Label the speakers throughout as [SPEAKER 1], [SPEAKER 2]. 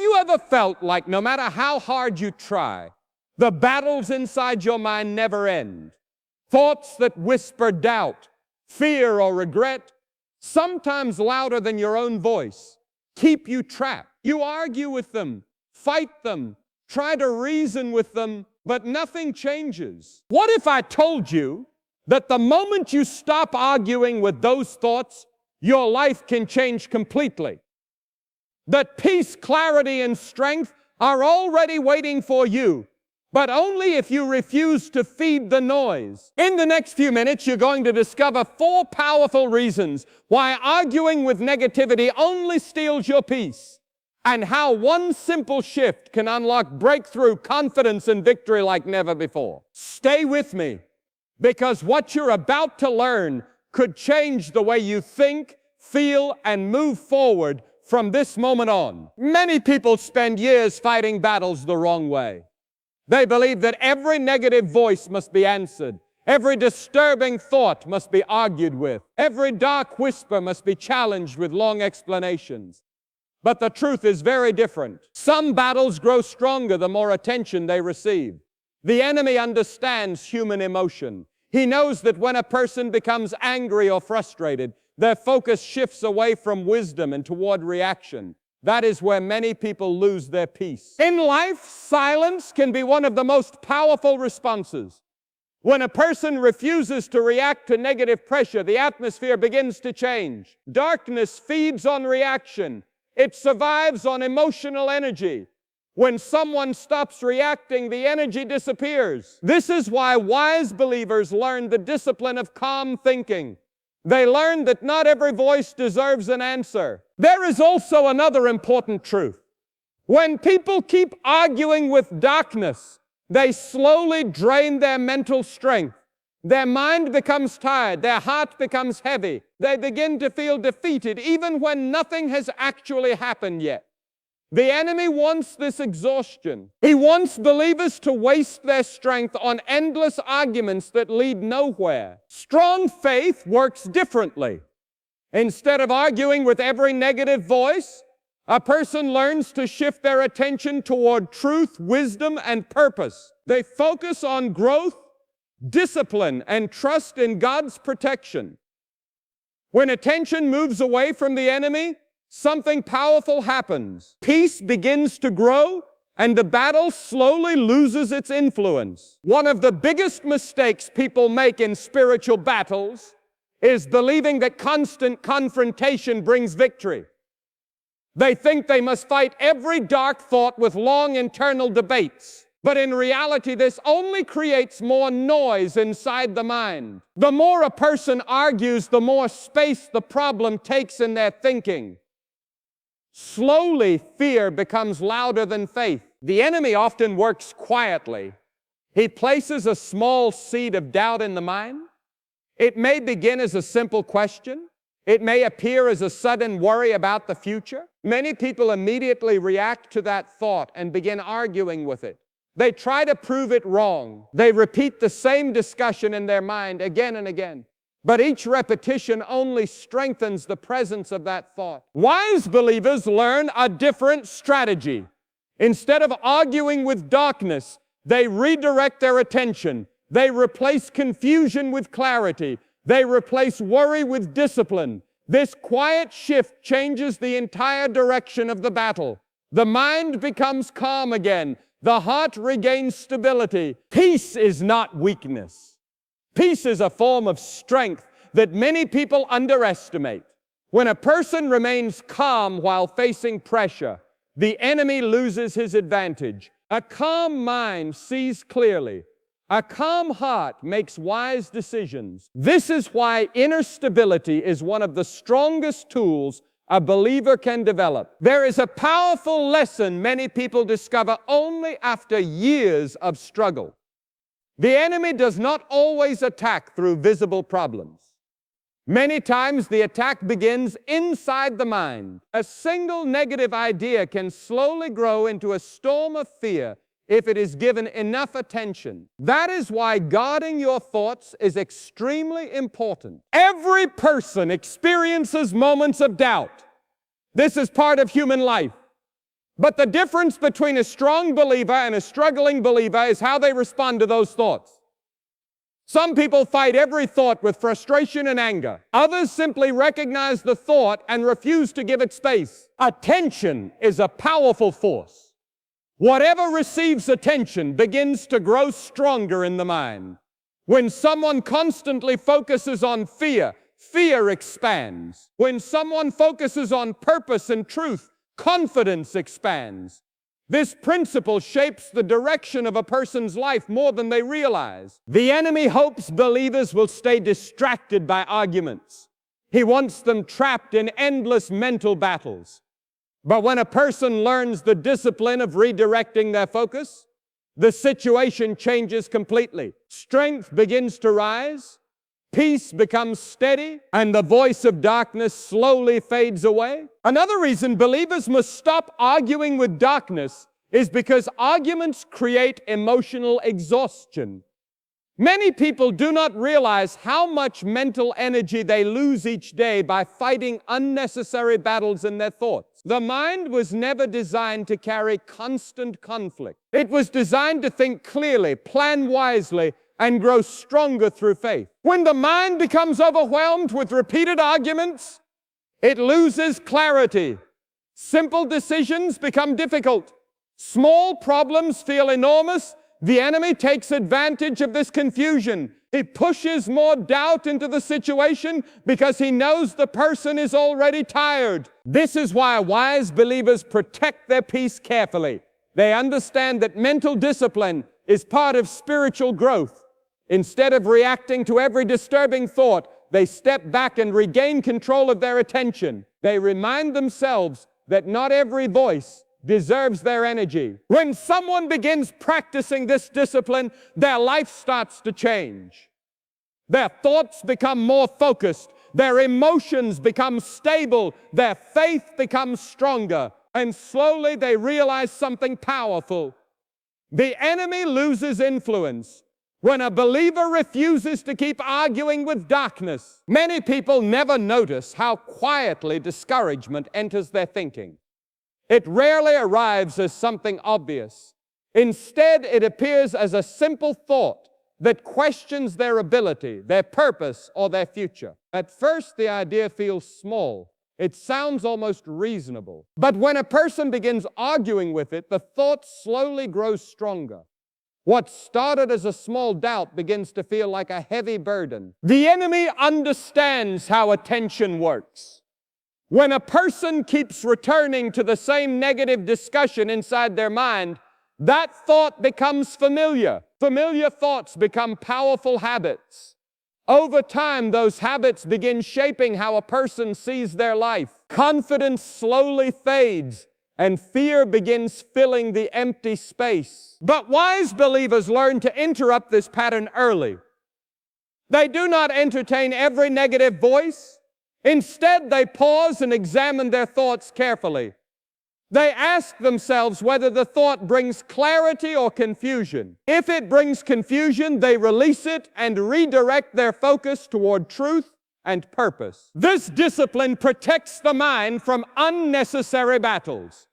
[SPEAKER 1] Have you ever felt like no matter how hard you try, the battles inside your mind never end? Thoughts that whisper doubt, fear, or regret, sometimes louder than your own voice, keep you trapped. You argue with them, fight them, try to reason with them, but nothing changes. What if I told you that the moment you stop arguing with those thoughts, your life can change completely? That peace, clarity, and strength are already waiting for you, but only if you refuse to feed the noise. In the next few minutes, you're going to discover 4 powerful reasons why arguing with negativity only steals your peace, and how one simple shift can unlock breakthrough, confidence, and victory like never before. Stay with me, because what you're about to learn could change the way you think, feel, and move forward from this moment on. Many people spend years fighting battles the wrong way. They believe that every negative voice must be answered. Every disturbing thought must be argued with. Every dark whisper must be challenged with long explanations. But the truth is very different. Some battles grow stronger the more attention they receive. The enemy understands human emotion. He knows that when a person becomes angry or frustrated, their focus shifts away from wisdom and toward reaction. That is where many people lose their peace. In life, silence can be one of the most powerful responses. When a person refuses to react to negative pressure, the atmosphere begins to change. Darkness feeds on reaction. It survives on emotional energy. When someone stops reacting, the energy disappears. This is why wise believers learn the discipline of calm thinking. They learn that not every voice deserves an answer. There is also another important truth. When people keep arguing with darkness, they slowly drain their mental strength. Their mind becomes tired. Their heart becomes heavy. They begin to feel defeated even when nothing has actually happened yet. The enemy wants this exhaustion. He wants believers to waste their strength on endless arguments that lead nowhere. Strong faith works differently. Instead of arguing with every negative voice, a person learns to shift their attention toward truth, wisdom, and purpose. They focus on growth, discipline, and trust in God's protection. When attention moves away from the enemy, something powerful happens. Peace begins to grow, and the battle slowly loses its influence. One of the biggest mistakes people make in spiritual battles is believing that constant confrontation brings victory. They think they must fight every dark thought with long internal debates. But in reality, this only creates more noise inside the mind. The more a person argues, the more space the problem takes in their thinking. Slowly, fear becomes louder than faith. The enemy often works quietly. He places a small seed of doubt in the mind. It may begin as a simple question. It may appear as a sudden worry about the future. Many people immediately react to that thought and begin arguing with it. They try to prove it wrong. They repeat the same discussion in their mind again and again. But each repetition only strengthens the presence of that thought. Wise believers learn a different strategy. Instead of arguing with darkness, they redirect their attention. They replace confusion with clarity. They replace worry with discipline. This quiet shift changes the entire direction of the battle. The mind becomes calm again. The heart regains stability. Peace is not weakness. Peace is a form of strength that many people underestimate. When a person remains calm while facing pressure, the enemy loses his advantage. A calm mind sees clearly. A calm heart makes wise decisions. This is why inner stability is one of the strongest tools a believer can develop. There is a powerful lesson many people discover only after years of struggle. The enemy does not always attack through visible problems. Many times the attack begins inside the mind. A single negative idea can slowly grow into a storm of fear if it is given enough attention. That is why guarding your thoughts is extremely important. Every person experiences moments of doubt. This is part of human life. But the difference between a strong believer and a struggling believer is how they respond to those thoughts. Some people fight every thought with frustration and anger. Others simply recognize the thought and refuse to give it space. Attention is a powerful force. Whatever receives attention begins to grow stronger in the mind. When someone constantly focuses on fear, fear expands. When someone focuses on purpose and truth, confidence expands. This principle shapes the direction of a person's life more than they realize. The enemy hopes believers will stay distracted by arguments. He wants them trapped in endless mental battles. But when a person learns the discipline of redirecting their focus, the situation changes completely. Strength begins to rise, peace becomes steady, and the voice of darkness slowly fades away. Another reason believers must stop arguing with darkness is because arguments create emotional exhaustion. Many people do not realize how much mental energy they lose each day by fighting unnecessary battles in their thoughts. The mind was never designed to carry constant conflict. It was designed to think clearly, plan wisely, and grow stronger through faith. When the mind becomes overwhelmed with repeated arguments, it loses clarity. Simple decisions become difficult. Small problems feel enormous. The enemy takes advantage of this confusion. He pushes more doubt into the situation because he knows the person is already tired. This is why wise believers protect their peace carefully. They understand that mental discipline is part of spiritual growth. Instead of reacting to every disturbing thought, they step back and regain control of their attention. They remind themselves that not every voice deserves their energy. When someone begins practicing this discipline, their life starts to change. Their thoughts become more focused. Their emotions become stable. Their faith becomes stronger. And slowly they realize something powerful. The enemy loses influence when a believer refuses to keep arguing with darkness. Many people never notice how quietly discouragement enters their thinking. It rarely arrives as something obvious. Instead, it appears as a simple thought that questions their ability, their purpose, or their future. At first, the idea feels small. It sounds almost reasonable. But when a person begins arguing with it, the thought slowly grows stronger. What started as a small doubt begins to feel like a heavy burden. The enemy understands how attention works. When a person keeps returning to the same negative discussion inside their mind, that thought becomes familiar. Familiar thoughts become powerful habits. Over time, those habits begin shaping how a person sees their life. Confidence slowly fades, and fear begins filling the empty space. But wise believers learn to interrupt this pattern early. They do not entertain every negative voice. Instead, they pause and examine their thoughts carefully. They ask themselves whether the thought brings clarity or confusion. If it brings confusion, they release it and redirect their focus toward truth and purpose. This discipline protects the mind from unnecessary battles.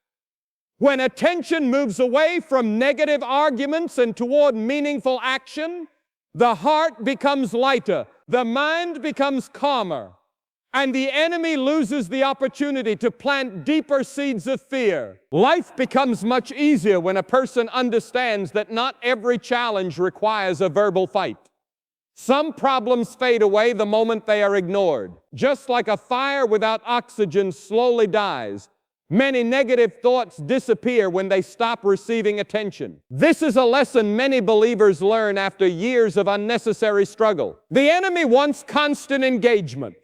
[SPEAKER 1] When attention moves away from negative arguments and toward meaningful action, the heart becomes lighter, the mind becomes calmer, and the enemy loses the opportunity to plant deeper seeds of fear. Life becomes much easier when a person understands that not every challenge requires a verbal fight. Some problems fade away the moment they are ignored. Just like a fire without oxygen slowly dies, many negative thoughts disappear when they stop receiving attention. This is a lesson many believers learn after years of unnecessary struggle. The enemy wants constant engagement.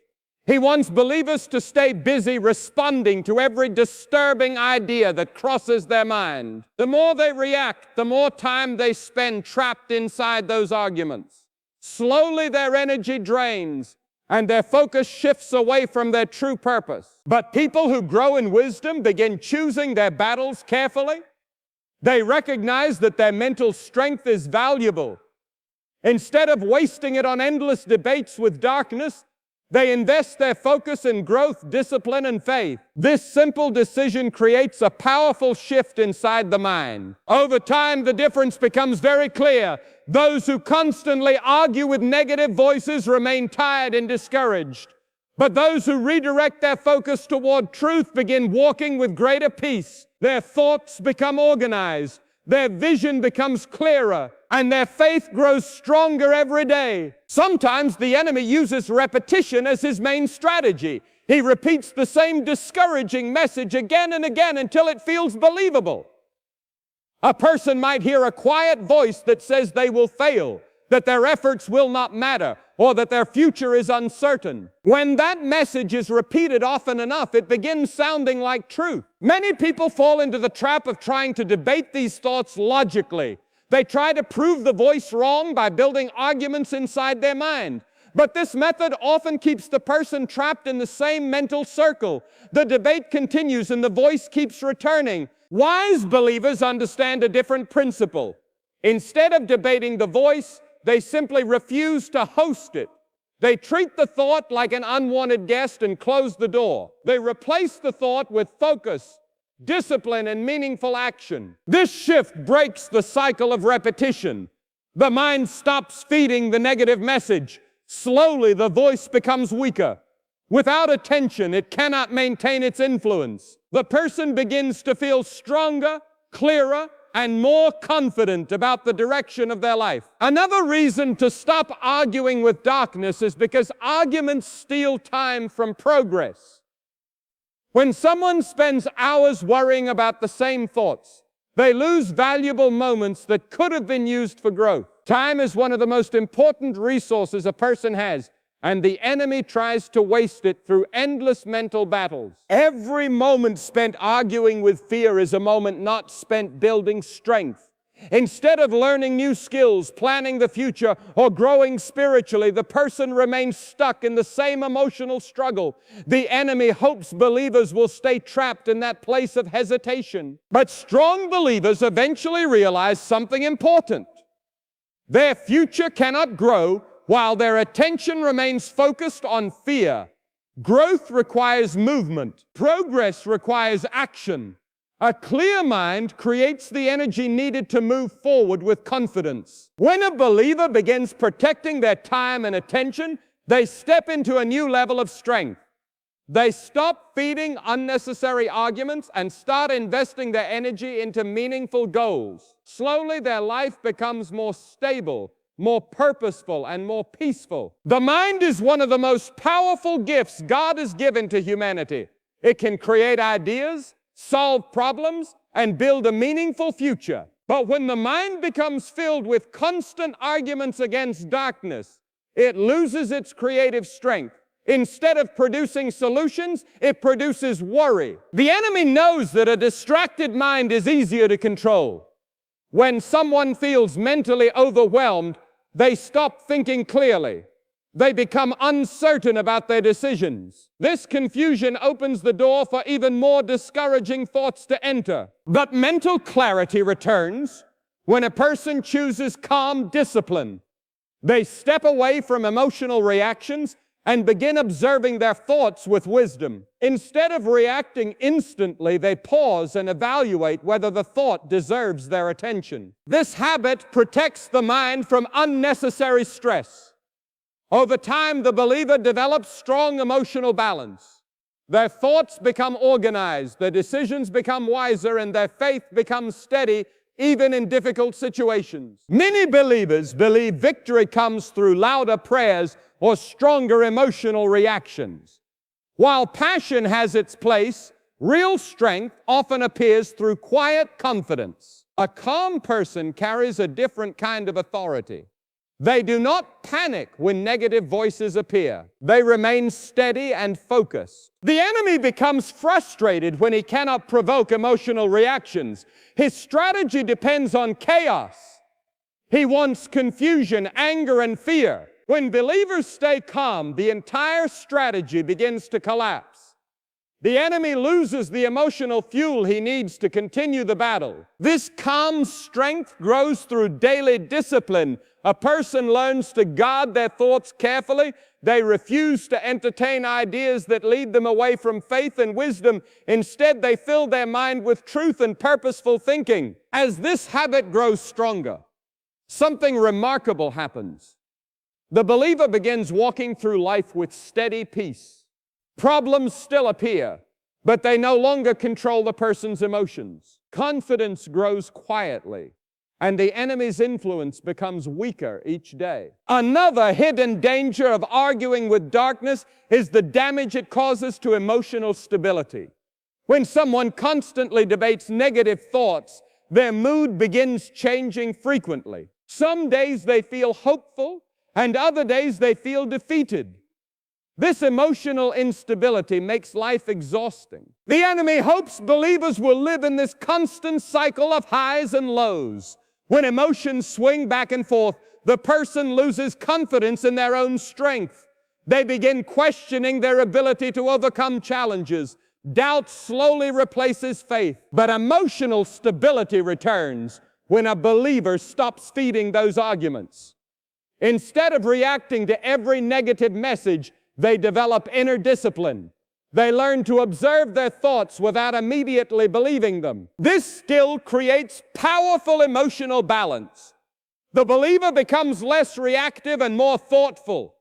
[SPEAKER 1] He wants believers to stay busy responding to every disturbing idea that crosses their mind. The more they react, the more time they spend trapped inside those arguments. Slowly their energy drains, and their focus shifts away from their true purpose. But people who grow in wisdom begin choosing their battles carefully. They recognize that their mental strength is valuable. Instead of wasting it on endless debates with darkness, They invest their focus in growth, discipline, and faith. This simple decision creates a powerful shift inside the mind. Over time, the difference becomes very clear. Those who constantly argue with negative voices remain tired and discouraged. But those who redirect their focus toward truth begin walking with greater peace. Their thoughts become organized, their vision becomes clearer, and their faith grows stronger every day. Sometimes the enemy uses repetition as his main strategy. He repeats the same discouraging message again and again until it feels believable. A person might hear a quiet voice that says they will fail, that their efforts will not matter, or that their future is uncertain. When that message is repeated often enough, it begins sounding like truth. Many people fall into the trap of trying to debate these thoughts logically. They try to prove the voice wrong by building arguments inside their mind. But this method often keeps the person trapped in the same mental circle. The debate continues and the voice keeps returning. Wise believers understand a different principle. Instead of debating the voice, they simply refuse to host it. They treat the thought like an unwanted guest and close the door. They replace the thought with focus, discipline, and meaningful action. This shift breaks the cycle of repetition. The mind stops feeding the negative message. Slowly, the voice becomes weaker. Without attention, it cannot maintain its influence. The person begins to feel stronger, clearer, and more confident about the direction of their life. Another reason to stop arguing with darkness is because arguments steal time from progress. When someone spends hours worrying about the same thoughts, they lose valuable moments that could have been used for growth. Time is one of the most important resources a person has, and the enemy tries to waste it through endless mental battles. Every moment spent arguing with fear is a moment not spent building strength. Instead of learning new skills, planning the future, or growing spiritually, the person remains stuck in the same emotional struggle. The enemy hopes believers will stay trapped in that place of hesitation. But strong believers eventually realize something important. Their future cannot grow while their attention remains focused on fear. Growth requires movement. Progress requires action. A clear mind creates the energy needed to move forward with confidence. When a believer begins protecting their time and attention, they step into a new level of strength. They stop feeding unnecessary arguments and start investing their energy into meaningful goals. Slowly, their life becomes more stable, more purposeful, and more peaceful. The mind is one of the most powerful gifts God has given to humanity. It can create ideas, solve problems, and build a meaningful future. But when the mind becomes filled with constant arguments against darkness, it loses its creative strength. Instead of producing solutions, it produces worry. The enemy knows that a distracted mind is easier to control. When someone feels mentally overwhelmed, they stop thinking clearly. They become uncertain about their decisions. This confusion opens the door for even more discouraging thoughts to enter. But mental clarity returns when a person chooses calm discipline. They step away from emotional reactions and begin observing their thoughts with wisdom. Instead of reacting instantly, they pause and evaluate whether the thought deserves their attention. This habit protects the mind from unnecessary stress. Over time, the believer develops strong emotional balance. Their thoughts become organized, their decisions become wiser, and their faith becomes steady even in difficult situations. Many believers believe victory comes through louder prayers or stronger emotional reactions. While passion has its place, real strength often appears through quiet confidence. A calm person carries a different kind of authority. They do not panic when negative voices appear. They remain steady and focused. The enemy becomes frustrated when he cannot provoke emotional reactions. His strategy depends on chaos. He wants confusion, anger, and fear. When believers stay calm, the entire strategy begins to collapse. The enemy loses the emotional fuel he needs to continue the battle. This calm strength grows through daily discipline. A person learns to guard their thoughts carefully. They refuse to entertain ideas that lead them away from faith and wisdom. Instead, they fill their mind with truth and purposeful thinking. As this habit grows stronger, something remarkable happens. The believer begins walking through life with steady peace. Problems still appear, but they no longer control the person's emotions. Confidence grows quietly, and the enemy's influence becomes weaker each day. Another hidden danger of arguing with darkness is the damage it causes to emotional stability. When someone constantly debates negative thoughts, their mood begins changing frequently. Some days they feel hopeful, and other days they feel defeated. This emotional instability makes life exhausting. The enemy hopes believers will live in this constant cycle of highs and lows. When emotions swing back and forth, the person loses confidence in their own strength. They begin questioning their ability to overcome challenges. Doubt slowly replaces faith, but emotional stability returns when a believer stops feeding those arguments. Instead of reacting to every negative message, they develop inner discipline. They learn to observe their thoughts without immediately believing them. This skill creates powerful emotional balance. The believer becomes less reactive and more thoughtful.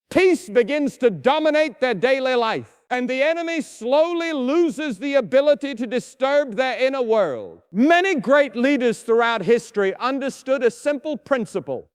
[SPEAKER 1] Peace begins to dominate their daily life, and the enemy slowly loses the ability to disturb their inner world. Many great leaders throughout history understood a simple principle.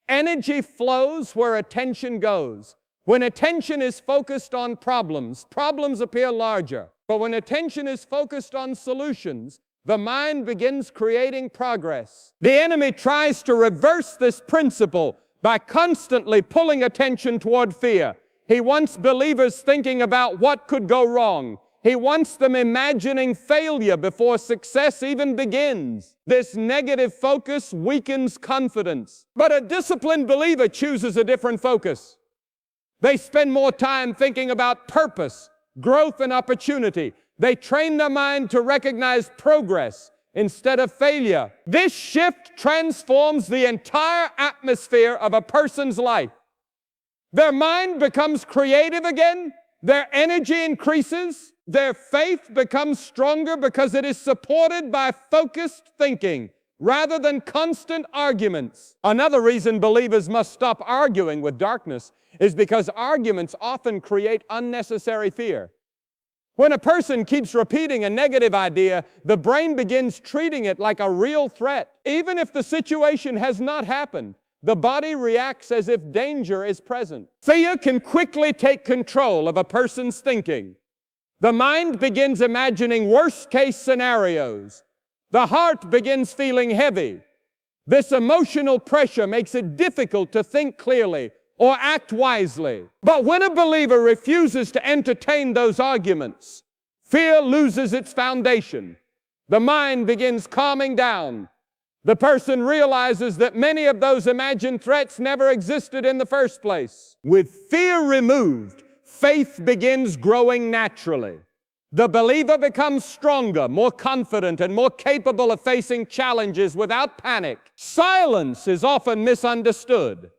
[SPEAKER 1] Energy flows where attention goes. When attention is focused on problems, problems appear larger. But when attention is focused on solutions, the mind begins creating progress. The enemy tries to reverse this principle by constantly pulling attention toward fear. He wants believers thinking about what could go wrong. He wants them imagining failure before success even begins. This negative focus weakens confidence. But a disciplined believer chooses a different focus. They spend more time thinking about purpose, growth, and opportunity. They train their mind to recognize progress instead of failure. This shift transforms the entire atmosphere of a person's life. Their mind becomes creative again, their energy increases, their faith becomes stronger because it is supported by focused thinking rather than constant arguments. Another reason believers must stop arguing with darkness is because arguments often create unnecessary fear. When a person keeps repeating a negative idea, the brain begins treating it like a real threat. Even if the situation has not happened, the body reacts as if danger is present. Fear can quickly take control of a person's thinking. The mind begins imagining worst-case scenarios. The heart begins feeling heavy. This emotional pressure makes it difficult to think clearly or act wisely. But when a believer refuses to entertain those arguments, fear loses its foundation. The mind begins calming down. The person realizes that many of those imagined threats never existed in the first place. With fear removed, faith begins growing naturally. The believer becomes stronger, more confident, and more capable of facing challenges without panic. Silence is often misunderstood.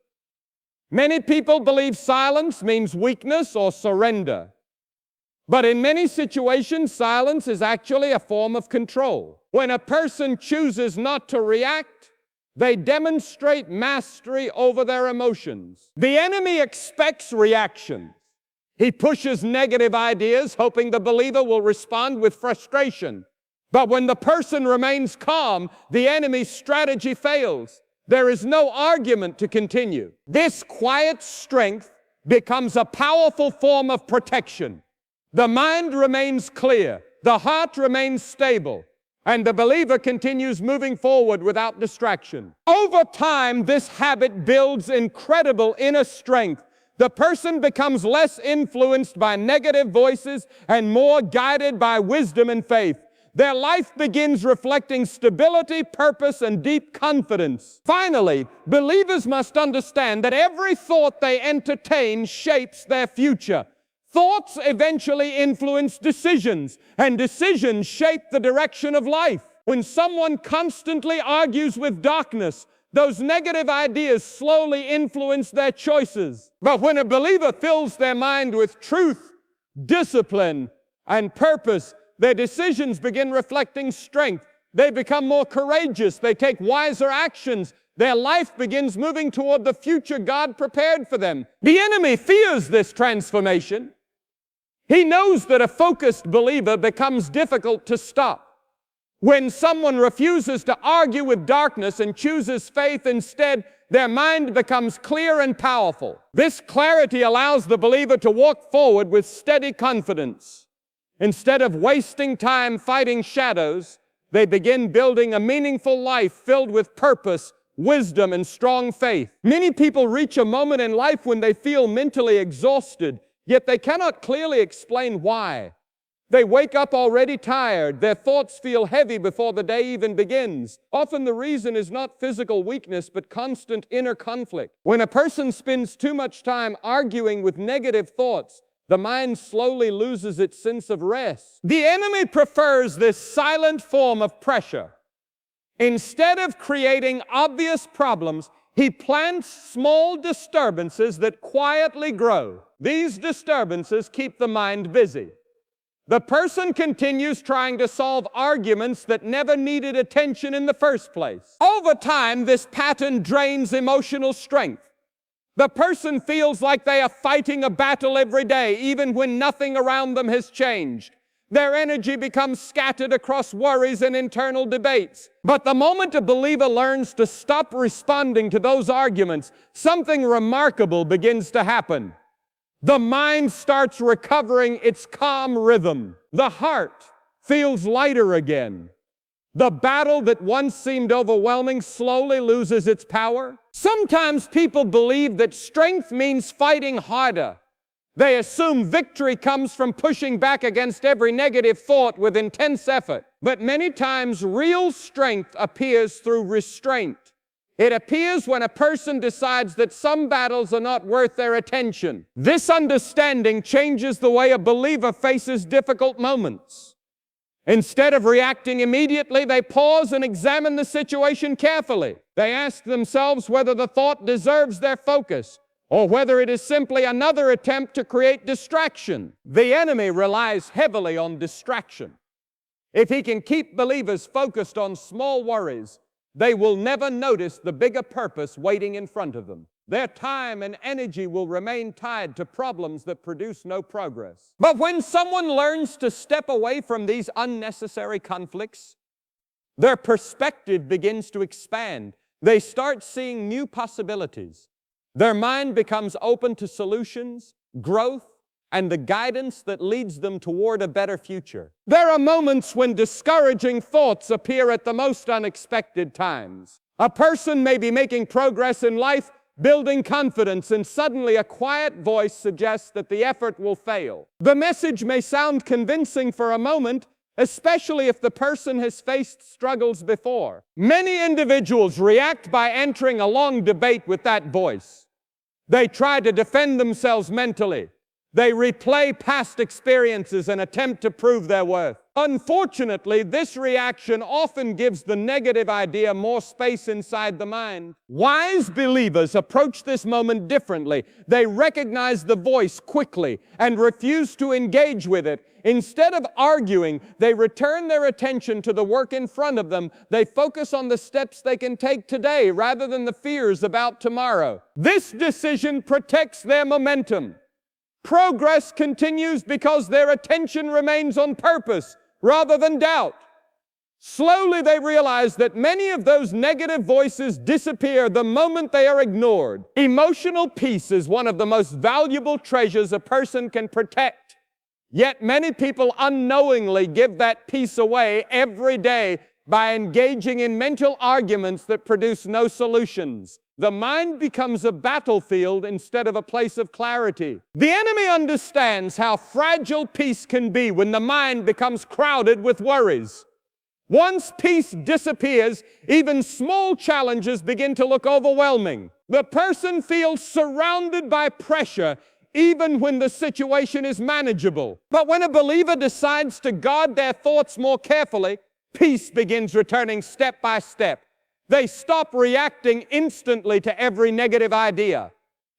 [SPEAKER 1] Many people believe silence means weakness or surrender. But in many situations, silence is actually a form of control. When a person chooses not to react, they demonstrate mastery over their emotions. The enemy expects reactions. He pushes negative ideas, hoping the believer will respond with frustration. But when the person remains calm, the enemy's strategy fails. There is no argument to continue. This quiet strength becomes a powerful form of protection. The mind remains clear, the heart remains stable, and the believer continues moving forward without distraction. Over time, this habit builds incredible inner strength. The person becomes less influenced by negative voices and more guided by wisdom and faith. Their life begins reflecting stability, purpose, and deep confidence. Finally, believers must understand that every thought they entertain shapes their future. Thoughts eventually influence decisions, and decisions shape the direction of life. When someone constantly argues with darkness, those negative ideas slowly influence their choices. But when a believer fills their mind with truth, discipline, and purpose, their decisions begin reflecting strength. They become more courageous. They take wiser actions. Their life begins moving toward the future God prepared for them. The enemy fears this transformation. He knows that a focused believer becomes difficult to stop. When someone refuses to argue with darkness and chooses faith instead, their mind becomes clear and powerful. This clarity allows the believer to walk forward with steady confidence. Instead of wasting time fighting shadows, they begin building a meaningful life filled with purpose, wisdom, and strong faith. Many people reach a moment in life when they feel mentally exhausted, yet they cannot clearly explain why. They wake up already tired. Their thoughts feel heavy before the day even begins. Often the reason is not physical weakness, but constant inner conflict. When a person spends too much time arguing with negative thoughts, the mind slowly loses its sense of rest. The enemy prefers this silent form of pressure. Instead of creating obvious problems, he plants small disturbances that quietly grow. These disturbances keep the mind busy. The person continues trying to solve arguments that never needed attention in the first place. Over time, this pattern drains emotional strength. The person feels like they are fighting a battle every day, even when nothing around them has changed. Their energy becomes scattered across worries and internal debates. But the moment a believer learns to stop responding to those arguments, something remarkable begins to happen. The mind starts recovering its calm rhythm. The heart feels lighter again. The battle that once seemed overwhelming slowly loses its power. Sometimes people believe that strength means fighting harder. They assume victory comes from pushing back against every negative thought with intense effort. But many times, real strength appears through restraint. It appears when a person decides that some battles are not worth their attention. This understanding changes the way a believer faces difficult moments. Instead of reacting immediately, they pause and examine the situation carefully. They ask themselves whether the thought deserves their focus, or whether it is simply another attempt to create distraction. The enemy relies heavily on distraction. If he can keep believers focused on small worries, they will never notice the bigger purpose waiting in front of them. Their time and energy will remain tied to problems that produce no progress. But when someone learns to step away from these unnecessary conflicts, their perspective begins to expand. They start seeing new possibilities. Their mind becomes open to solutions, growth, and the guidance that leads them toward a better future. There are moments when discouraging thoughts appear at the most unexpected times. A person may be making progress in life, building confidence, and suddenly a quiet voice suggests that the effort will fail. The message may sound convincing for a moment, especially if the person has faced struggles before. Many individuals react by entering a long debate with that voice. They try to defend themselves mentally. They replay past experiences and attempt to prove their worth. Unfortunately, this reaction often gives the negative idea more space inside the mind. Wise believers approach this moment differently. They recognize the voice quickly and refuse to engage with it. Instead of arguing, they return their attention to the work in front of them. They focus on the steps they can take today rather than the fears about tomorrow. This decision protects their momentum. Progress continues because their attention remains on purpose rather than doubt. Slowly they realize that many of those negative voices disappear the moment they are ignored. Emotional peace is one of the most valuable treasures a person can protect. Yet many people unknowingly give that peace away every day by engaging in mental arguments that produce no solutions. The mind becomes a battlefield instead of a place of clarity. The enemy understands how fragile peace can be when the mind becomes crowded with worries. Once peace disappears, even small challenges begin to look overwhelming. The person feels surrounded by pressure even when the situation is manageable. But when a believer decides to guard their thoughts more carefully, peace begins returning step by step. They stop reacting instantly to every negative idea.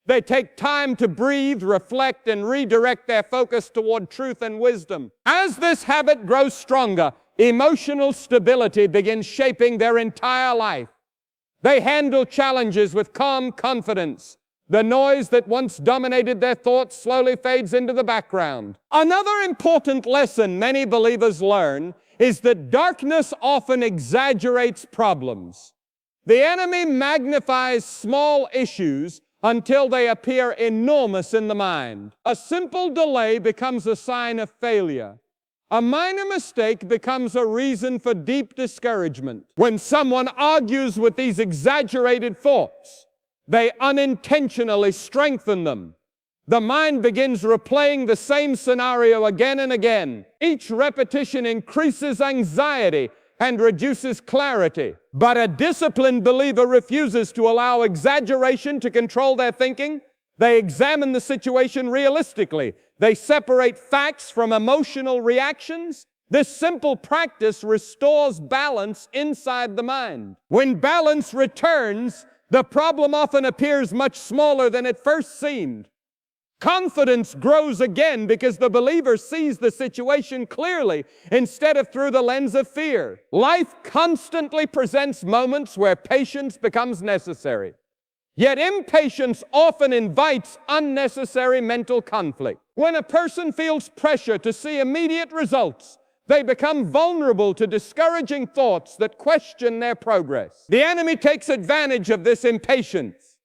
[SPEAKER 1] They take time to breathe, reflect, and redirect their focus toward truth and wisdom. As this habit grows stronger, emotional stability begins shaping their entire life. They handle challenges with calm confidence. The noise that once dominated their thoughts slowly fades into the background. Another important lesson many believers learn is that darkness often exaggerates problems. The enemy magnifies small issues until they appear enormous in the mind. A simple delay becomes a sign of failure. A minor mistake becomes a reason for deep discouragement. When someone argues with these exaggerated thoughts, they unintentionally strengthen them. The mind begins replaying the same scenario again and again. Each repetition increases anxiety and reduces clarity. But a disciplined believer refuses to allow exaggeration to control their thinking. They examine the situation realistically. They separate facts from emotional reactions. This simple practice restores balance inside the mind. When balance returns, the problem often appears much smaller than it first seemed. Confidence grows again because the believer sees the situation clearly instead of through the lens of fear. Life constantly presents moments where patience becomes necessary. Yet impatience often invites unnecessary mental conflict. When a person feels pressure to see immediate results, they become vulnerable to discouraging thoughts that question their progress. The enemy takes advantage of this impatience.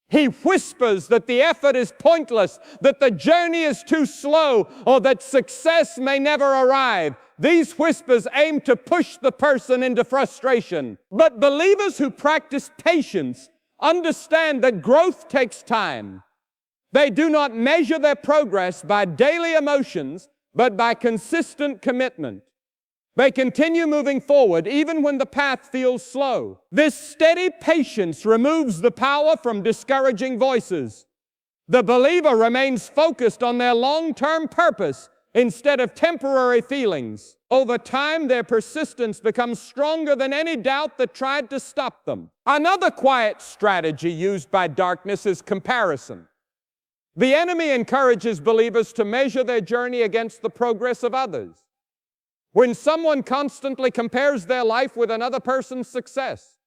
[SPEAKER 1] He whispers that the effort is pointless, that the journey is too slow, or that success may never arrive. These whispers aim to push the person into frustration. But believers who practice patience understand that growth takes time. They do not measure their progress by daily emotions, but by consistent commitment. They continue moving forward even when the path feels slow. This steady patience removes the power from discouraging voices. The believer remains focused on their long-term purpose instead of temporary feelings. Over time, their persistence becomes stronger than any doubt that tried to stop them. Another quiet strategy used by darkness is comparison. The enemy encourages believers to measure their journey against the progress of others. When someone constantly compares their life with another person's success,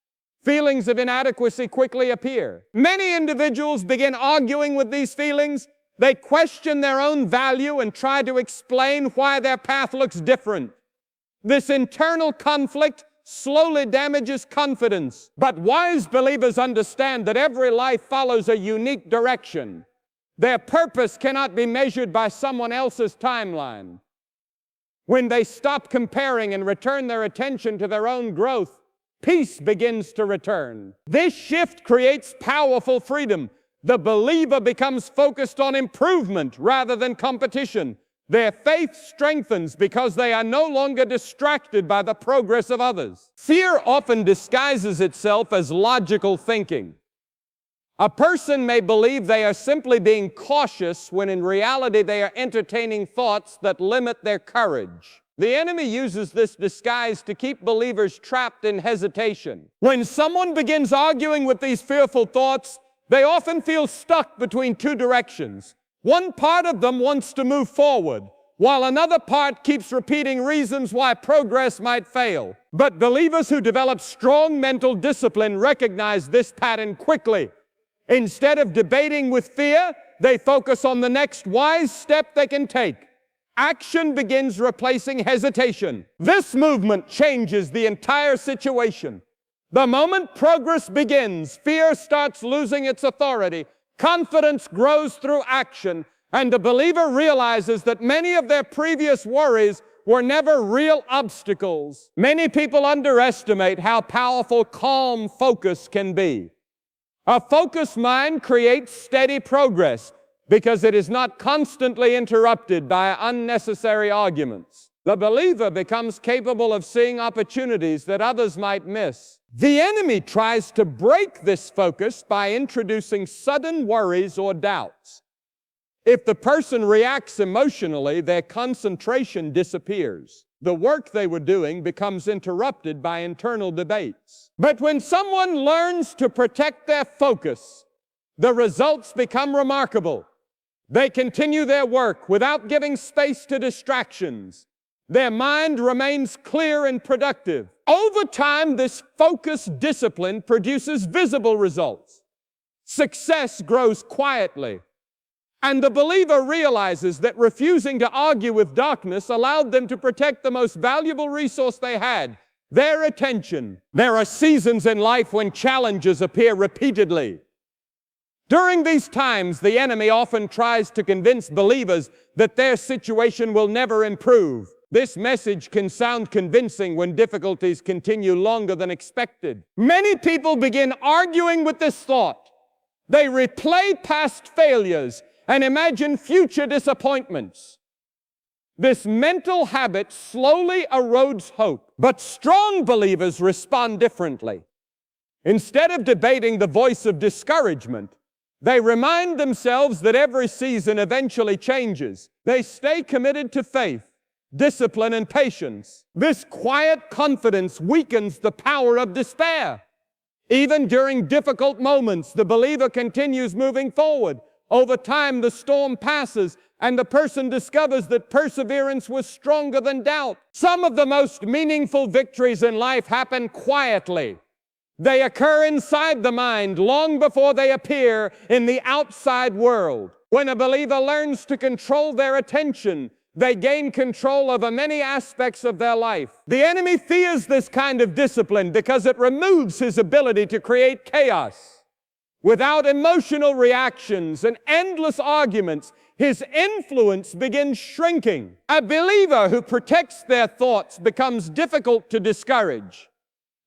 [SPEAKER 1] feelings of inadequacy quickly appear. Many individuals begin arguing with these feelings. They question their own value and try to explain why their path looks different. This internal conflict slowly damages confidence. But wise believers understand that every life follows a unique direction. Their purpose cannot be measured by someone else's timeline. When they stop comparing and return their attention to their own growth, peace begins to return. This shift creates powerful freedom. The believer becomes focused on improvement rather than competition. Their faith strengthens because they are no longer distracted by the progress of others. Fear often disguises itself as logical thinking. A person may believe they are simply being cautious when in reality they are entertaining thoughts that limit their courage. The enemy uses this disguise to keep believers trapped in hesitation. When someone begins arguing with these fearful thoughts, they often feel stuck between two directions. One part of them wants to move forward, while another part keeps repeating reasons why progress might fail. But believers who develop strong mental discipline recognize this pattern quickly. Instead of debating with fear, they focus on the next wise step they can take. Action begins replacing hesitation. This movement changes the entire situation. The moment progress begins, fear starts losing its authority. Confidence grows through action, and the believer realizes that many of their previous worries were never real obstacles. Many people underestimate how powerful calm focus can be. A focused mind creates steady progress because it is not constantly interrupted by unnecessary arguments. The believer becomes capable of seeing opportunities that others might miss. The enemy tries to break this focus by introducing sudden worries or doubts. If the person reacts emotionally, their concentration disappears. The work they were doing becomes interrupted by internal debates. But when someone learns to protect their focus, the results become remarkable. They continue their work without giving space to distractions. Their mind remains clear and productive. Over time, this focused discipline produces visible results. Success grows quietly. And the believer realizes that refusing to argue with darkness allowed them to protect the most valuable resource they had, their attention. There are seasons in life when challenges appear repeatedly. During these times, the enemy often tries to convince believers that their situation will never improve. This message can sound convincing when difficulties continue longer than expected. Many people begin arguing with this thought. They replay past failures and imagine future disappointments. This mental habit slowly erodes hope, but strong believers respond differently. Instead of debating the voice of discouragement, they remind themselves that every season eventually changes. They stay committed to faith, discipline, and patience. This quiet confidence weakens the power of despair. Even during difficult moments, the believer continues moving forward. Over time, the storm passes, and the person discovers that perseverance was stronger than doubt. Some of the most meaningful victories in life happen quietly. They occur inside the mind long before they appear in the outside world. When a believer learns to control their attention, they gain control over many aspects of their life. The enemy fears this kind of discipline because it removes his ability to create chaos. Without emotional reactions and endless arguments, his influence begins shrinking. A believer who protects their thoughts becomes difficult to discourage.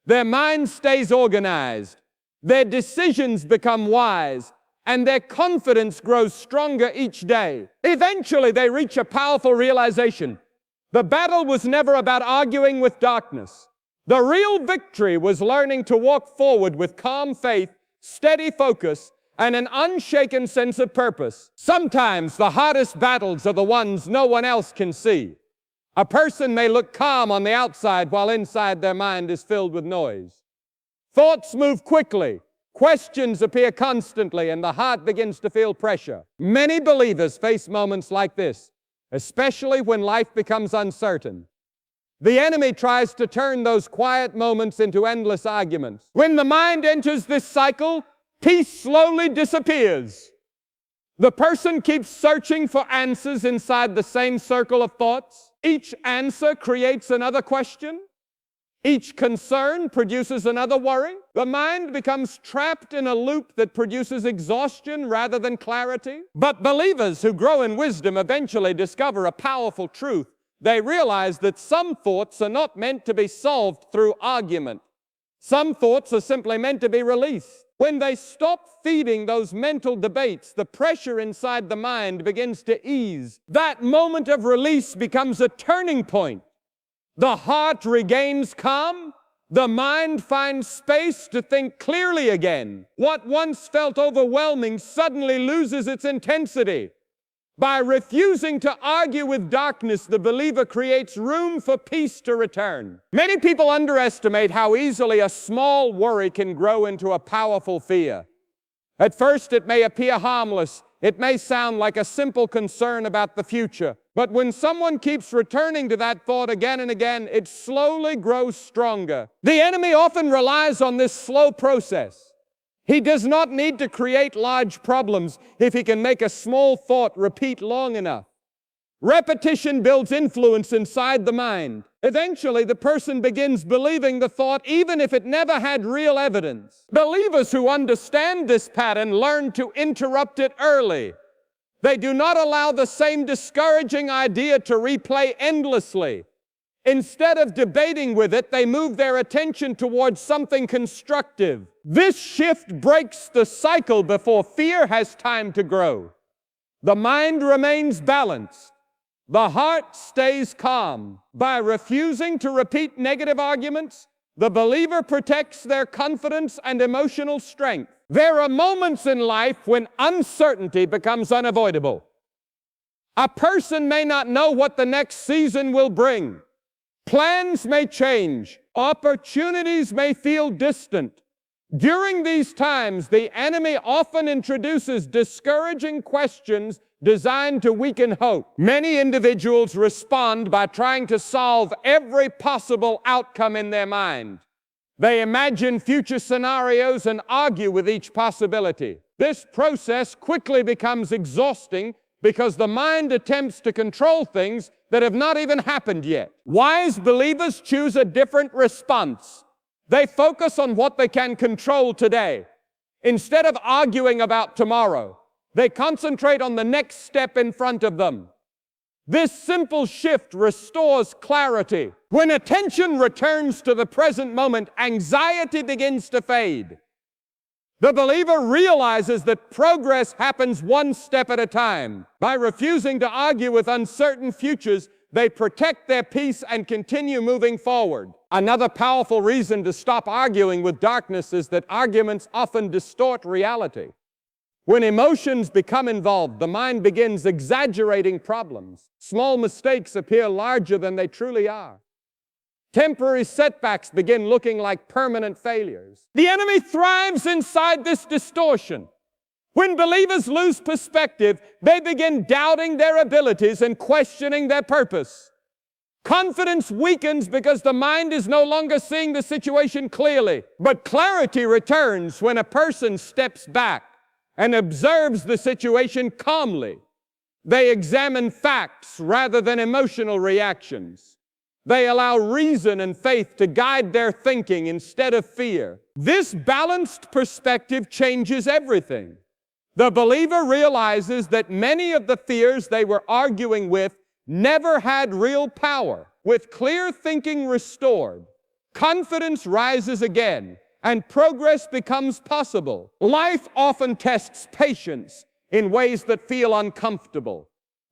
[SPEAKER 1] Their mind stays organized, their decisions become wise, and their confidence grows stronger each day. Eventually, they reach a powerful realization. The battle was never about arguing with darkness. The real victory was learning to walk forward with calm faith, steady focus, and an unshaken sense of purpose. Sometimes the hardest battles are the ones no one else can see. A person may look calm on the outside while inside their mind is filled with noise. Thoughts move quickly, questions appear constantly, and the heart begins to feel pressure. Many believers face moments like this, especially when life becomes uncertain. The enemy tries to turn those quiet moments into endless arguments. When the mind enters this cycle, peace slowly disappears. The person keeps searching for answers inside the same circle of thoughts. Each answer creates another question. Each concern produces another worry. The mind becomes trapped in a loop that produces exhaustion rather than clarity. But believers who grow in wisdom eventually discover a powerful truth. They realize that some thoughts are not meant to be solved through argument. Some thoughts are simply meant to be released. When they stop feeding those mental debates, the pressure inside the mind begins to ease. That moment of release becomes a turning point. The heart regains calm. The mind finds space to think clearly again. What once felt overwhelming suddenly loses its intensity. By refusing to argue with darkness, the believer creates room for peace to return. Many people underestimate how easily a small worry can grow into a powerful fear. At first, it may appear harmless. It may sound like a simple concern about the future. But when someone keeps returning to that thought again and again, it slowly grows stronger. The enemy often relies on this slow process. He does not need to create large problems if he can make a small thought repeat long enough. Repetition builds influence inside the mind. Eventually, the person begins believing the thought even if it never had real evidence. Believers who understand this pattern learn to interrupt it early. They do not allow the same discouraging idea to replay endlessly. Instead of debating with it, they move their attention towards something constructive. This shift breaks the cycle before fear has time to grow. The mind remains balanced. The heart stays calm. By refusing to repeat negative arguments, the believer protects their confidence and emotional strength. There are moments in life when uncertainty becomes unavoidable. A person may not know what the next season will bring. Plans may change. Opportunities may feel distant. During these times, the enemy often introduces discouraging questions designed to weaken hope. Many individuals respond by trying to solve every possible outcome in their mind. They imagine future scenarios and argue with each possibility. This process quickly becomes exhausting because the mind attempts to control things that have not even happened yet. Wise believers choose a different response. They focus on what they can control today. Instead of arguing about tomorrow, they concentrate on the next step in front of them. This simple shift restores clarity. When attention returns to the present moment, anxiety begins to fade. The believer realizes that progress happens one step at a time. By refusing to argue with uncertain futures, they protect their peace and continue moving forward. Another powerful reason to stop arguing with darkness is that arguments often distort reality. When emotions become involved, the mind begins exaggerating problems. Small mistakes appear larger than they truly are. Temporary setbacks begin looking like permanent failures. The enemy thrives inside this distortion. When believers lose perspective, they begin doubting their abilities and questioning their purpose. Confidence weakens because the mind is no longer seeing the situation clearly. But clarity returns when a person steps back and observes the situation calmly. They examine facts rather than emotional reactions. They allow reason and faith to guide their thinking instead of fear. This balanced perspective changes everything. The believer realizes that many of the fears they were arguing with never had real power. With clear thinking restored, confidence rises again, and progress becomes possible. Life often tests patience in ways that feel uncomfortable.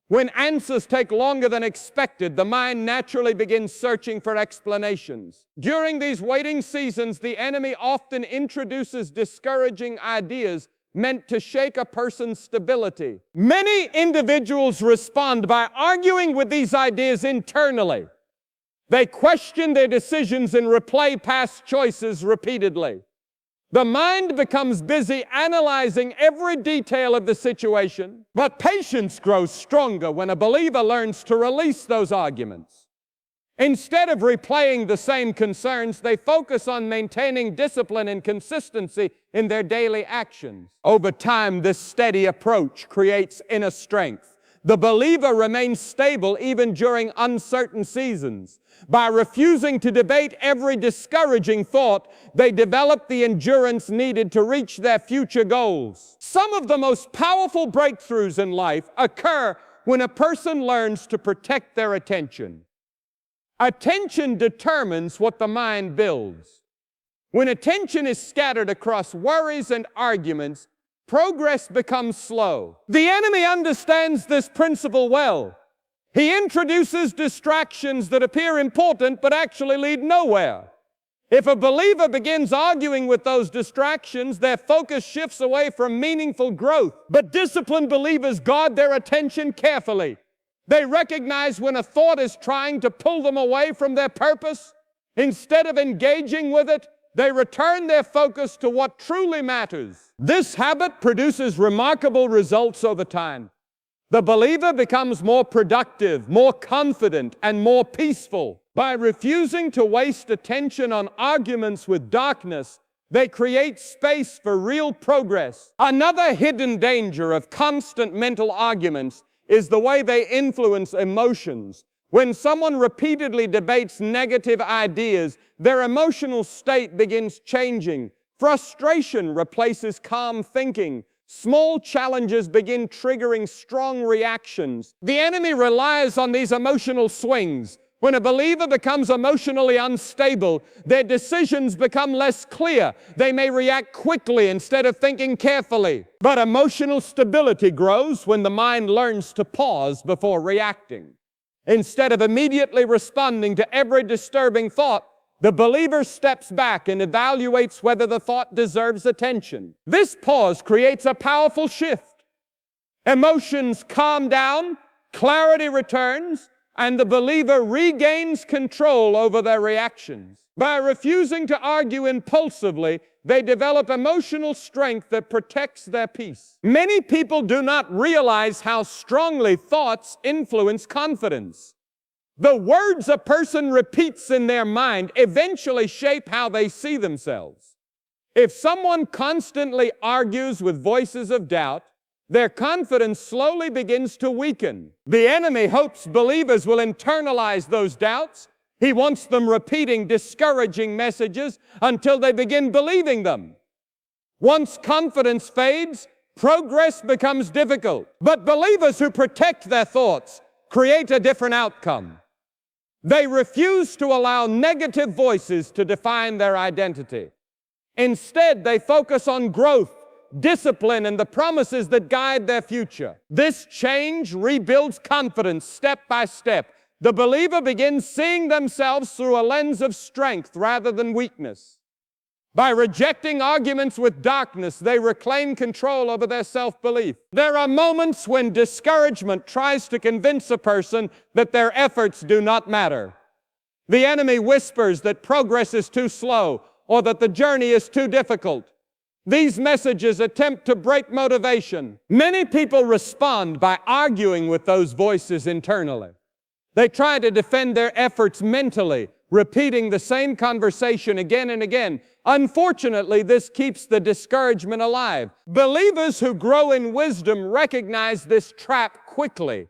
[SPEAKER 1] When answers take longer than expected, the mind naturally begins searching for explanations. During these waiting seasons, the enemy often introduces discouraging ideas meant to shake a person's stability. Many individuals respond by arguing with these ideas internally. They question their decisions and replay past choices repeatedly. The mind becomes busy analyzing every detail of the situation, but patience grows stronger when a believer learns to release those arguments. Instead of replaying the same concerns, they focus on maintaining discipline and consistency in their daily actions. Over time, this steady approach creates inner strength. The believer remains stable even during uncertain seasons. By refusing to debate every discouraging thought, they develop the endurance needed to reach their future goals. Some of the most powerful breakthroughs in life occur when a person learns to protect their attention. Attention determines what the mind builds. When attention is scattered across worries and arguments, progress becomes slow. The enemy understands this principle well. He introduces distractions that appear important but actually lead nowhere. If a believer begins arguing with those distractions, their focus shifts away from meaningful growth. But disciplined believers guard their attention carefully. They recognize when a thought is trying to pull them away from their purpose. Instead of engaging with it, they return their focus to what truly matters. This habit produces remarkable results over time. The believer becomes more productive, more confident, and more peaceful. By refusing to waste attention on arguments with darkness, they create space for real progress. Another hidden danger of constant mental arguments is the way they influence emotions. When someone repeatedly debates negative ideas, their emotional state begins changing. Frustration replaces calm thinking. Small challenges begin triggering strong reactions. The enemy relies on these emotional swings. When a believer becomes emotionally unstable, their decisions become less clear. They may react quickly instead of thinking carefully. But emotional stability grows when the mind learns to pause before reacting. Instead of immediately responding to every disturbing thought, the believer steps back and evaluates whether the thought deserves attention. This pause creates a powerful shift. Emotions calm down, clarity returns, and the believer regains control over their reactions. By refusing to argue impulsively, they develop emotional strength that protects their peace. Many people do not realize how strongly thoughts influence confidence. The words a person repeats in their mind eventually shape how they see themselves. If someone constantly argues with voices of doubt, their confidence slowly begins to weaken. The enemy hopes believers will internalize those doubts. He wants them repeating discouraging messages until they begin believing them. Once confidence fades, progress becomes difficult. But believers who protect their thoughts create a different outcome. They refuse to allow negative voices to define their identity. Instead, they focus on growth, discipline, and the promises that guide their future. This change rebuilds confidence step by step. The believer begins seeing themselves through a lens of strength rather than weakness. By rejecting arguments with darkness, they reclaim control over their self-belief. There are moments when discouragement tries to convince a person that their efforts do not matter. The enemy whispers that progress is too slow or that the journey is too difficult. These messages attempt to break motivation. Many people respond by arguing with those voices internally. They try to defend their efforts mentally, repeating the same conversation again and again. Unfortunately, this keeps the discouragement alive. Believers who grow in wisdom recognize this trap quickly.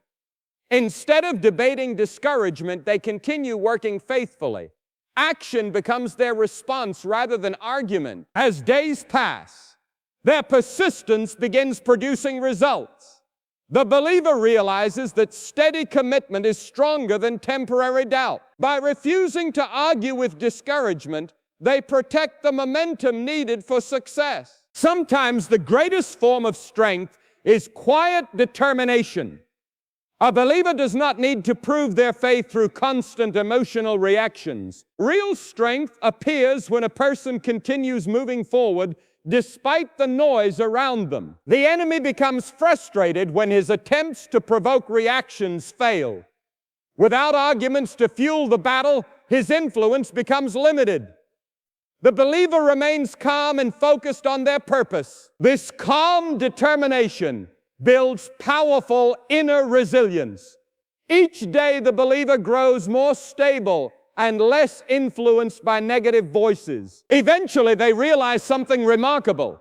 [SPEAKER 1] Instead of debating discouragement, they continue working faithfully. Action becomes their response rather than argument. As days pass, their persistence begins producing results. The believer realizes that steady commitment is stronger than temporary doubt. By refusing to argue with discouragement, they protect the momentum needed for success. Sometimes the greatest form of strength is quiet determination. A believer does not need to prove their faith through constant emotional reactions. Real strength appears when a person continues moving forward despite the noise around them. The enemy becomes frustrated when his attempts to provoke reactions fail. Without arguments to fuel the battle, his influence becomes limited. The believer remains calm and focused on their purpose. This calm determination builds powerful inner resilience. Each day the believer grows more stable and less influenced by negative voices. Eventually they realize something remarkable.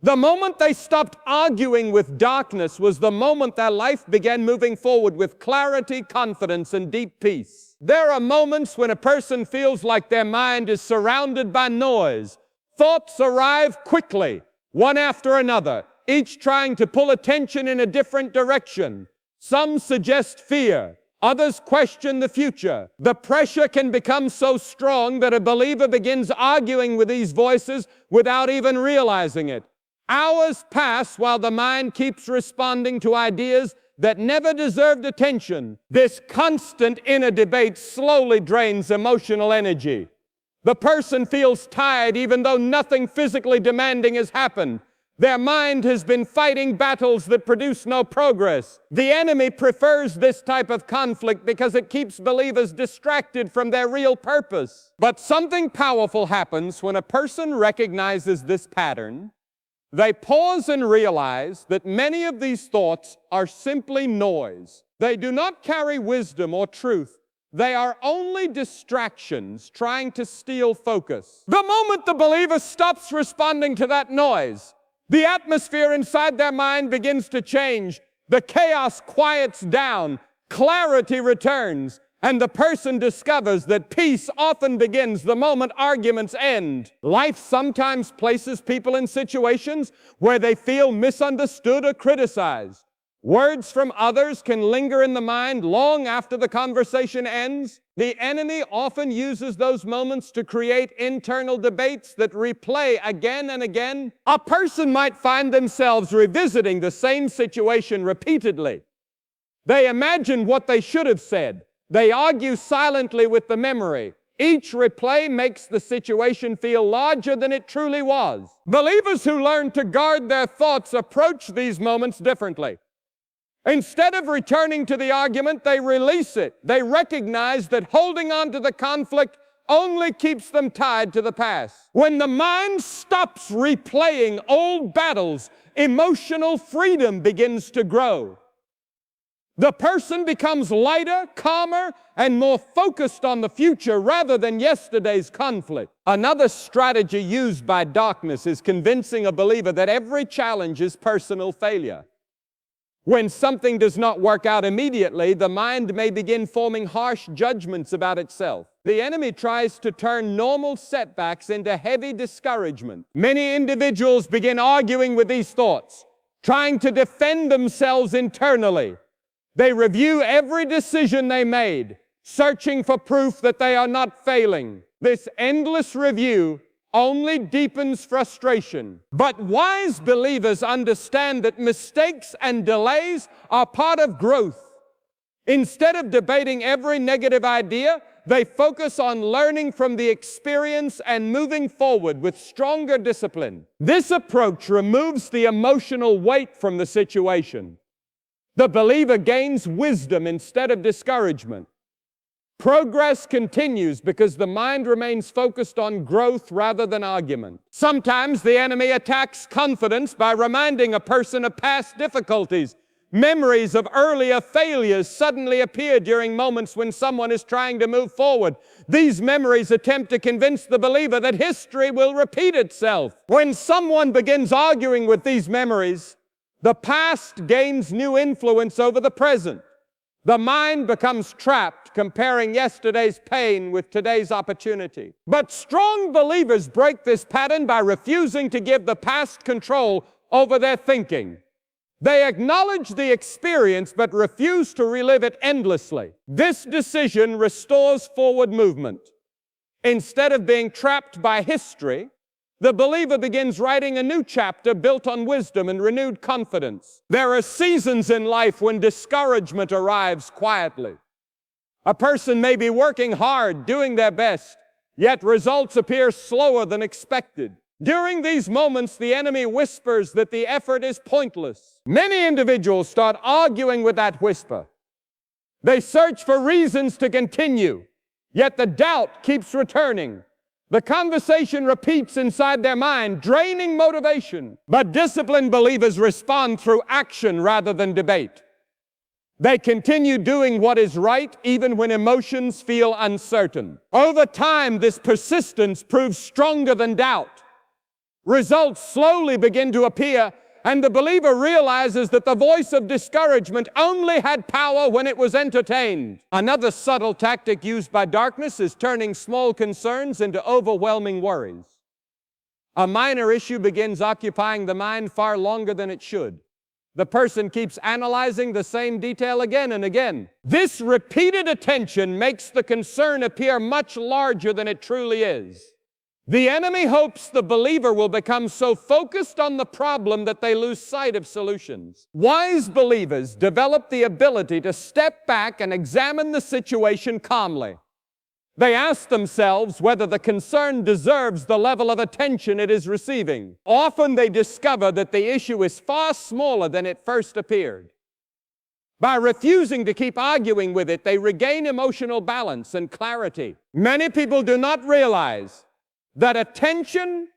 [SPEAKER 1] The moment they stopped arguing with darkness was the moment their life began moving forward with clarity, confidence, and deep peace. There are moments when a person feels like their mind is surrounded by noise. Thoughts arrive quickly, one after another, each trying to pull attention in a different direction. Some suggest fear, others question the future. The pressure can become so strong that a believer begins arguing with these voices without even realizing it. Hours pass while the mind keeps responding to ideas that never deserved attention. This constant inner debate slowly drains emotional energy. The person feels tired even though nothing physically demanding has happened. Their mind has been fighting battles that produce no progress. The enemy prefers this type of conflict because it keeps believers distracted from their real purpose. But something powerful happens when a person recognizes this pattern. They pause and realize that many of these thoughts are simply noise. They do not carry wisdom or truth. They are only distractions trying to steal focus. The moment the believer stops responding to that noise, the atmosphere inside their mind begins to change. The chaos quiets down, clarity returns, and the person discovers that peace often begins the moment arguments end. Life sometimes places people in situations where they feel misunderstood or criticized. Words from others can linger in the mind long after the conversation ends. The enemy often uses those moments to create internal debates that replay again and again. A person might find themselves revisiting the same situation repeatedly. They imagine what they should have said. They argue silently with the memory. Each replay makes the situation feel larger than it truly was. Believers who learn to guard their thoughts approach these moments differently. Instead of returning to the argument, they release it. They recognize that holding on to the conflict only keeps them tied to the past. When the mind stops replaying old battles, emotional freedom begins to grow. The person becomes lighter, calmer, and more focused on the future rather than yesterday's conflict. Another strategy used by darkness is convincing a believer that every challenge is personal failure. When something does not work out immediately, the mind may begin forming harsh judgments about itself. The enemy tries to turn normal setbacks into heavy discouragement. Many individuals begin arguing with these thoughts, trying to defend themselves internally. They review every decision they made, searching for proof that they are not failing. This endless review only deepens frustration. But wise believers understand that mistakes and delays are part of growth. Instead of debating every negative idea, they focus on learning from the experience and moving forward with stronger discipline. This approach removes the emotional weight from the situation. The believer gains wisdom instead of discouragement. Progress continues because the mind remains focused on growth rather than argument. Sometimes the enemy attacks confidence by reminding a person of past difficulties. Memories of earlier failures suddenly appear during moments when someone is trying to move forward. These memories attempt to convince the believer that history will repeat itself. When someone begins arguing with these memories, the past gains new influence over the present. The mind becomes trapped, comparing yesterday's pain with today's opportunity. But strong believers break this pattern by refusing to give the past control over their thinking. They acknowledge the experience but refuse to relive it endlessly. This decision restores forward movement. Instead of being trapped by history, the believer begins writing a new chapter built on wisdom and renewed confidence. There are seasons in life when discouragement arrives quietly. A person may be working hard, doing their best, yet results appear slower than expected. During these moments, the enemy whispers that the effort is pointless. Many individuals start arguing with that whisper. They search for reasons to continue, yet the doubt keeps returning. The conversation repeats inside their mind, draining motivation. But disciplined believers respond through action rather than debate. They continue doing what is right even when emotions feel uncertain. Over time, this persistence proves stronger than doubt. Results slowly begin to appear, and the believer realizes that the voice of discouragement only had power when it was entertained. Another subtle tactic used by darkness is turning small concerns into overwhelming worries. A minor issue begins occupying the mind far longer than it should. The person keeps analyzing the same detail again and again. This repeated attention makes the concern appear much larger than it truly is. The enemy hopes the believer will become so focused on the problem that they lose sight of solutions. Wise believers develop the ability to step back and examine the situation calmly. They ask themselves whether the concern deserves the level of attention it is receiving. Often they discover that the issue is far smaller than it first appeared. By refusing to keep arguing with it, they regain emotional balance and clarity. Many people do not realize that attention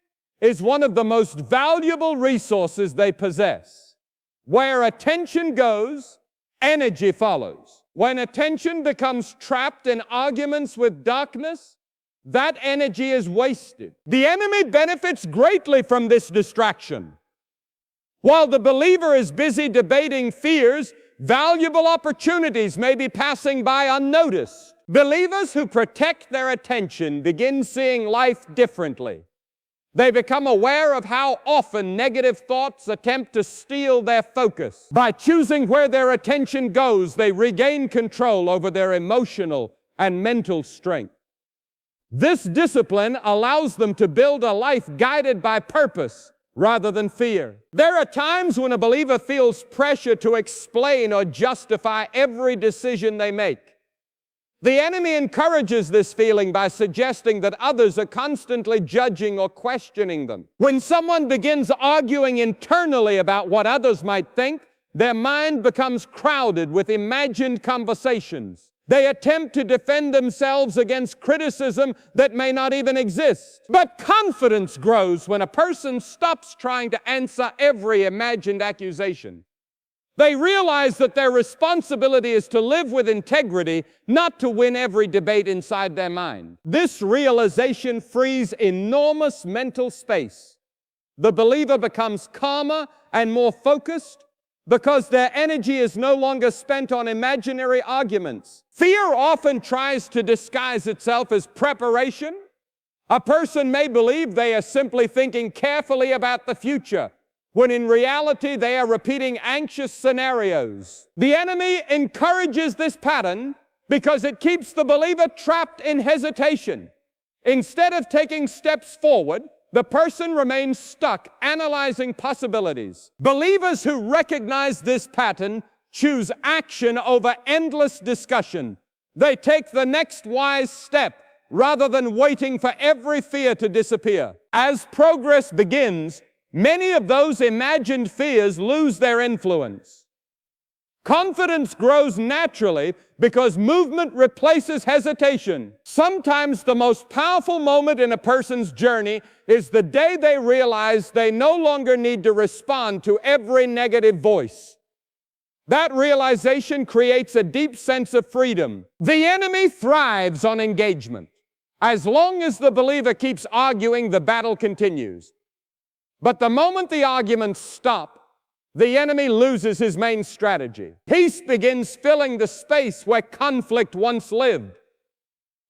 [SPEAKER 1] is one of the most valuable resources they possess. Where attention goes, energy follows. When attention becomes trapped in arguments with darkness, that energy is wasted. The enemy benefits greatly from this distraction. While the believer is busy debating fears, valuable opportunities may be passing by unnoticed. Believers who protect their attention begin seeing life differently. They become aware of how often negative thoughts attempt to steal their focus. By choosing where their attention goes, they regain control over their emotional and mental strength. This discipline allows them to build a life guided by purpose rather than fear. There are times when a believer feels pressure to explain or justify every decision they make. The enemy encourages this feeling by suggesting that others are constantly judging or questioning them. When someone begins arguing internally about what others might think, their mind becomes crowded with imagined conversations. They attempt to defend themselves against criticism that may not even exist. But confidence grows when a person stops trying to answer every imagined accusation. They realize that their responsibility is to live with integrity, not to win every debate inside their mind. This realization frees enormous mental space. The believer becomes calmer and more focused because their energy is no longer spent on imaginary arguments. Fear often tries to disguise itself as preparation. A person may believe they are simply thinking carefully about the future, when in reality they are repeating anxious scenarios. The enemy encourages this pattern because it keeps the believer trapped in hesitation. Instead of taking steps forward, the person remains stuck analyzing possibilities. Believers who recognize this pattern choose action over endless discussion. They take the next wise step rather than waiting for every fear to disappear. As progress begins, many of those imagined fears lose their influence. Confidence grows naturally because movement replaces hesitation. Sometimes the most powerful moment in a person's journey is the day they realize they no longer need to respond to every negative voice. That realization creates a deep sense of freedom. The enemy thrives on engagement. As long as the believer keeps arguing, the battle continues. But the moment the arguments stop, the enemy loses his main strategy. Peace begins filling the space where conflict once lived.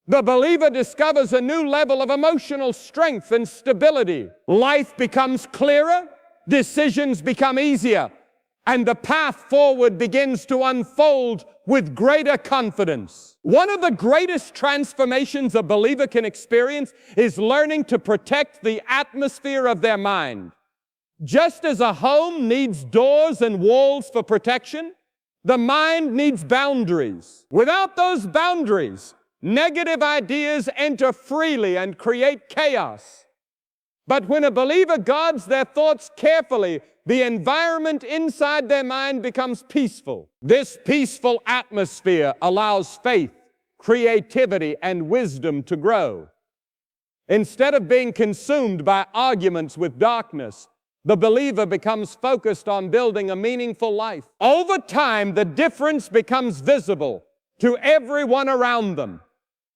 [SPEAKER 1] The believer discovers a new level of emotional strength and stability. Life becomes clearer, decisions become easier, and the path forward begins to unfold with greater confidence. One of the greatest transformations a believer can experience is learning to protect the atmosphere of their mind. Just as a home needs doors and walls for protection, the mind needs boundaries. Without those boundaries, negative ideas enter freely and create chaos. But when a believer guards their thoughts carefully, the environment inside their mind becomes peaceful. This peaceful atmosphere allows faith, creativity, and wisdom to grow. Instead of being consumed by arguments with darkness, the believer becomes focused on building a meaningful life. Over time, the difference becomes visible to everyone around them.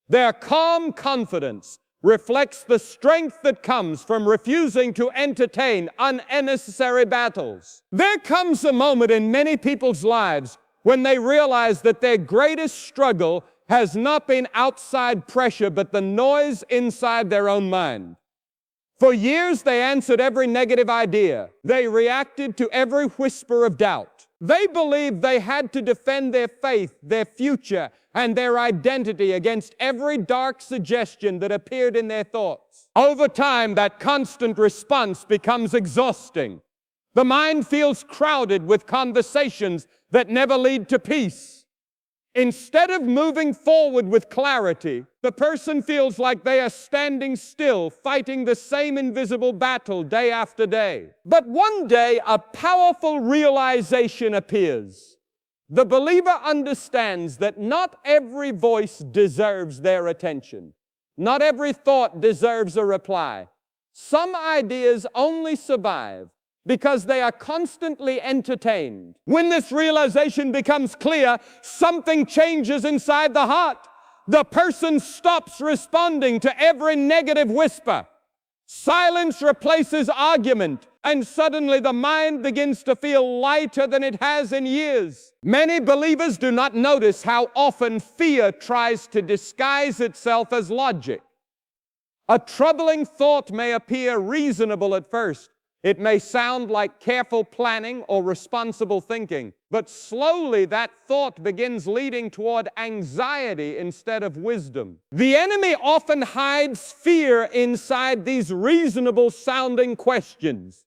[SPEAKER 1] Their calm confidence reflects the strength that comes from refusing to entertain unnecessary battles. There comes a moment in many people's lives when they realize that their greatest struggle has not been outside pressure, but the noise inside their own mind. For years, they answered every negative idea. They reacted to every whisper of doubt. They believed they had to defend their faith, their future, and their identity against every dark suggestion that appeared in their thoughts. Over time, that constant response becomes exhausting. The mind feels crowded with conversations that never lead to peace. Instead of moving forward with clarity, the person feels like they are standing still, fighting the same invisible battle day after day. But one day, a powerful realization appears. The believer understands that not every voice deserves their attention. Not every thought deserves a reply. Some ideas only survive because they are constantly entertained. When this realization becomes clear, something changes inside the heart. The person stops responding to every negative whisper. Silence replaces argument, and suddenly the mind begins to feel lighter than it has in years. Many believers do not notice how often fear tries to disguise itself as logic. A troubling thought may appear reasonable at first. It may sound like careful planning or responsible thinking, but slowly that thought begins leading toward anxiety instead of wisdom. The enemy often hides fear inside these reasonable-sounding questions.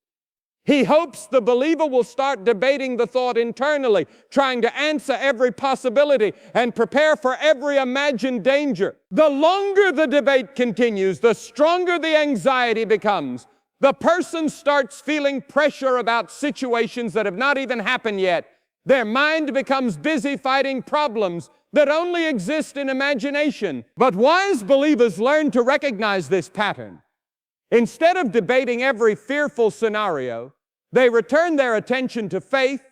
[SPEAKER 1] He hopes the believer will start debating the thought internally, trying to answer every possibility and prepare for every imagined danger. The longer the debate continues, the stronger the anxiety becomes. The person starts feeling pressure about situations that have not even happened yet, Their mind becomes busy fighting problems that only exist in imagination. But wise believers learn to recognize this pattern. Instead of debating every fearful scenario, they return their attention to faith,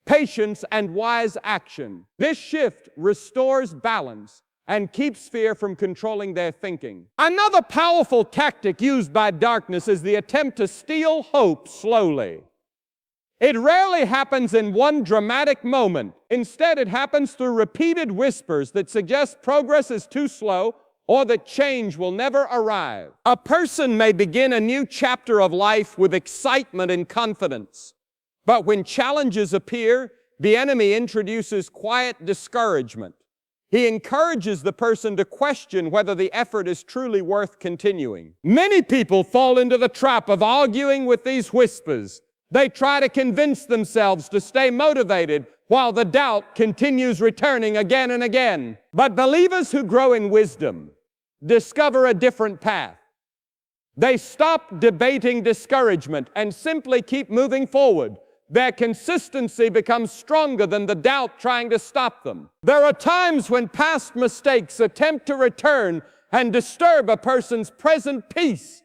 [SPEAKER 1] patience, and wise action. This shift restores balance and keeps fear from controlling their thinking. Another powerful tactic used by darkness is the attempt to steal hope slowly. It rarely happens in one dramatic moment. Instead, it happens through repeated whispers that suggest progress is too slow or that change will never arrive. A person may begin a new chapter of life with excitement and confidence, but when challenges appear, the enemy introduces quiet discouragement. He encourages the person to question whether the effort is truly worth continuing. Many people fall into the trap of arguing with these whispers. They try to convince themselves to stay motivated while the doubt continues returning again and again. But believers who grow in wisdom discover a different path. They stop debating discouragement and simply keep moving forward. Their consistency becomes stronger than the doubt trying to stop them. There are times when past mistakes attempt to return and disturb a person's present peace.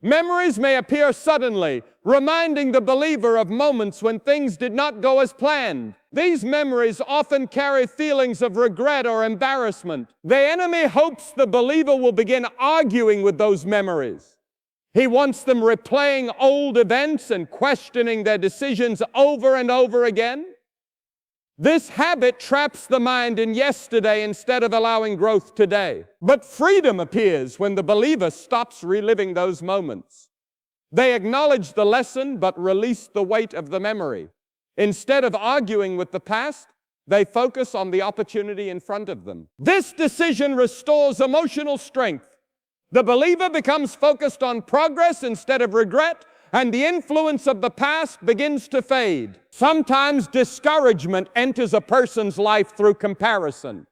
[SPEAKER 1] Memories may appear suddenly, reminding the believer of moments when things did not go as planned. These memories often carry feelings of regret or embarrassment. The enemy hopes the believer will begin arguing with those memories. He wants them replaying old events and questioning their decisions over and over again. This habit traps the mind in yesterday instead of allowing growth today. But freedom appears when the believer stops reliving those moments. They acknowledge the lesson but release the weight of the memory. Instead of arguing with the past, they focus on the opportunity in front of them. This decision restores emotional strength. The believer becomes focused on progress instead of regret, and the influence of the past begins to fade. Sometimes discouragement enters a person's life through comparison.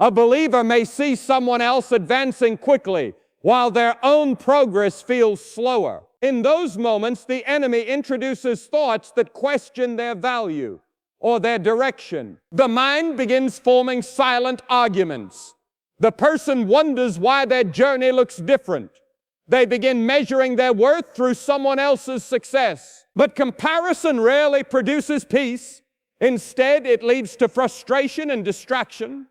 [SPEAKER 1] A believer may see someone else advancing quickly, while their own progress feels slower. In those moments, the enemy introduces thoughts that question their value or their direction. The mind begins forming silent arguments. The person wonders why their journey looks different. They begin measuring their worth through someone else's success. But comparison rarely produces peace. Instead, it leads to frustration and distraction.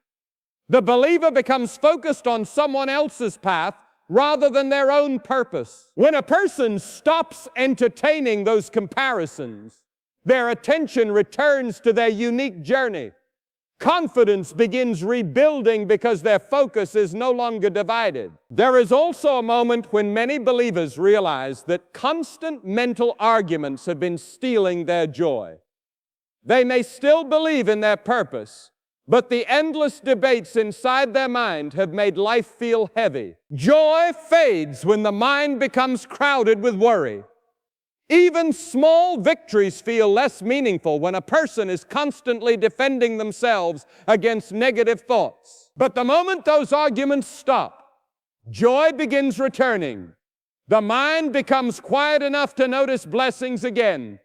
[SPEAKER 1] The believer becomes focused on someone else's path rather than their own purpose. When a person stops entertaining those comparisons, their attention returns to their unique journey. Confidence begins rebuilding because their focus is no longer divided. There is also a moment when many believers realize that constant mental arguments have been stealing their joy. They may still believe in their purpose, but the endless debates inside their mind have made life feel heavy. Joy fades when the mind becomes crowded with worry. Even small victories feel less meaningful when a person is constantly defending themselves against negative thoughts. But the moment those arguments stop, joy begins returning. The mind becomes quiet enough to notice blessings again.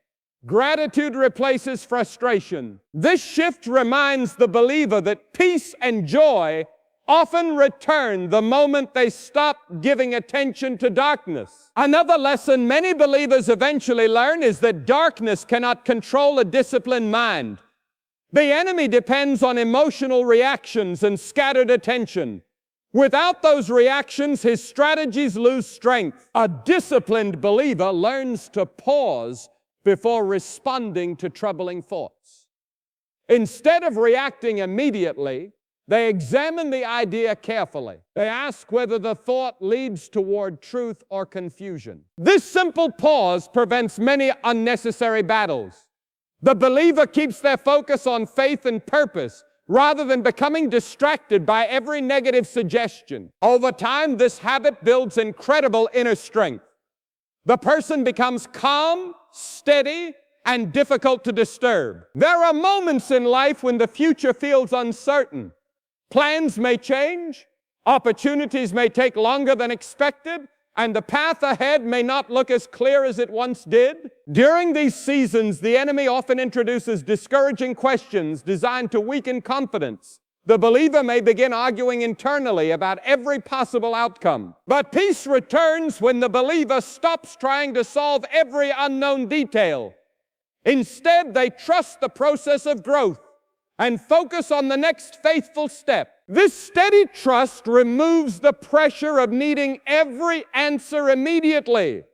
[SPEAKER 1] Gratitude replaces frustration. This shift reminds the believer that peace and joy often return the moment they stop giving attention to darkness. Another lesson many believers eventually learn is that darkness cannot control a disciplined mind. The enemy depends on emotional reactions and scattered attention. Without those reactions, his strategies lose strength. A disciplined believer learns to pause before responding to troubling thoughts. Instead of reacting immediately, they examine the idea carefully. They ask whether the thought leads toward truth or confusion. This simple pause prevents many unnecessary battles. The believer keeps their focus on faith and purpose rather than becoming distracted by every negative suggestion. Over time, this habit builds incredible inner strength. The person becomes calm, steady, and difficult to disturb. There are moments in life when the future feels uncertain. Plans may change, opportunities may take longer than expected, and the path ahead may not look as clear as it once did. During these seasons, the enemy often introduces discouraging questions designed to weaken confidence. The believer may begin arguing internally about every possible outcome. But peace returns when the believer stops trying to solve every unknown detail. Instead, they trust the process of growth and focus on the next faithful step. This steady trust removes the pressure of needing every answer immediately.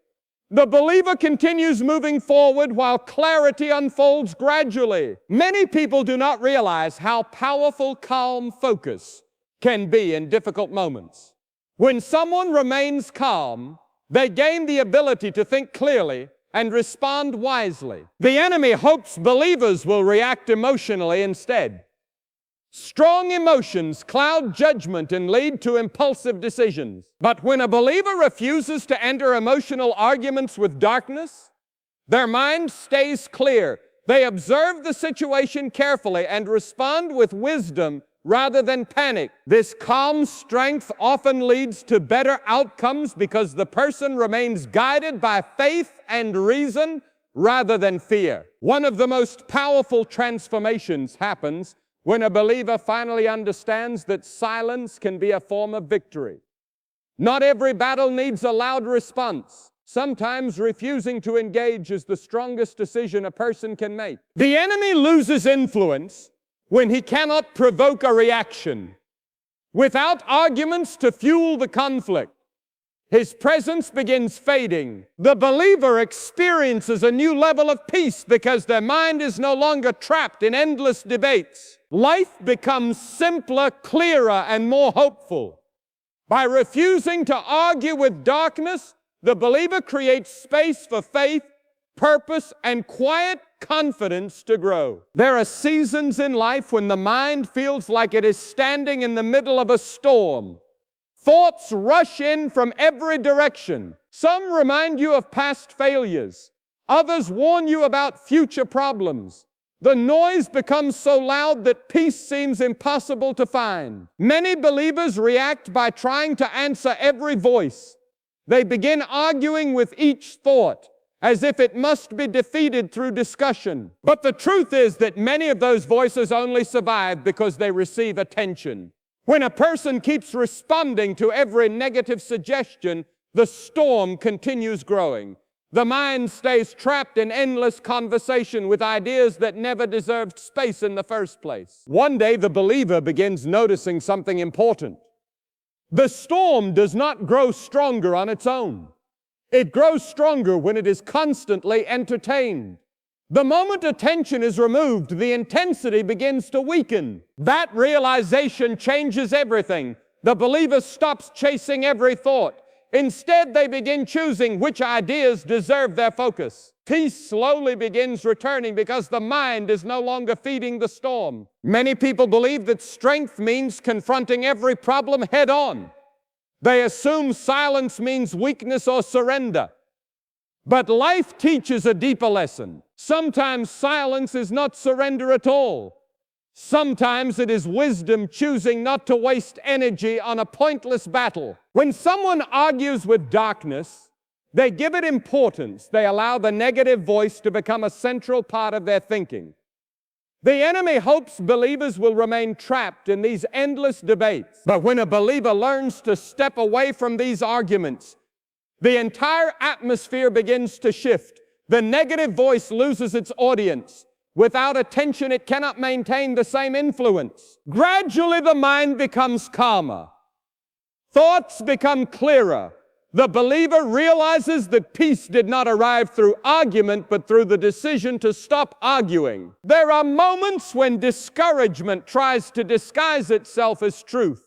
[SPEAKER 1] The believer continues moving forward while clarity unfolds gradually. Many people do not realize how powerful calm focus can be in difficult moments. When someone remains calm, they gain the ability to think clearly and respond wisely. The enemy hopes believers will react emotionally instead. Strong emotions cloud judgment and lead to impulsive decisions. But when a believer refuses to enter emotional arguments with darkness, their mind stays clear. They observe the situation carefully and respond with wisdom rather than panic. This calm strength often leads to better outcomes because the person remains guided by faith and reason rather than fear. One of the most powerful transformations happens when a believer finally understands that silence can be a form of victory. Not every battle needs a loud response. Sometimes refusing to engage is the strongest decision a person can make. The enemy loses influence when he cannot provoke a reaction. Without arguments to fuel the conflict, his presence begins fading. The believer experiences a new level of peace because their mind is no longer trapped in endless debates. Life becomes simpler, clearer, and more hopeful. By refusing to argue with darkness, the believer creates space for faith, purpose, and quiet confidence to grow. There are seasons in life when the mind feels like it is standing in the middle of a storm. Thoughts rush in from every direction. Some remind you of past failures. Others warn you about future problems. The noise becomes so loud that peace seems impossible to find. Many believers react by trying to answer every voice. They begin arguing with each thought, as if it must be defeated through discussion. But the truth is that many of those voices only survive because they receive attention. When a person keeps responding to every negative suggestion, the storm continues growing. The mind stays trapped in endless conversation with ideas that never deserved space in the first place. One day, the believer begins noticing something important. The storm does not grow stronger on its own. It grows stronger when it is constantly entertained. The moment attention is removed, the intensity begins to weaken. That realization changes everything. The believer stops chasing every thought. Instead, they begin choosing which ideas deserve their focus. Peace slowly begins returning because the mind is no longer feeding the storm. Many people believe that strength means confronting every problem head on. They assume silence means weakness or surrender. But life teaches a deeper lesson. Sometimes silence is not surrender at all. Sometimes it is wisdom choosing not to waste energy on a pointless battle. When someone argues with darkness, they give it importance. They allow the negative voice to become a central part of their thinking. The enemy hopes believers will remain trapped in these endless debates. But when a believer learns to step away from these arguments, the entire atmosphere begins to shift. The negative voice loses its audience. Without attention, it cannot maintain the same influence. Gradually, the mind becomes calmer. Thoughts become clearer. The believer realizes that peace did not arrive through argument, but through the decision to stop arguing. There are moments when discouragement tries to disguise itself as truth.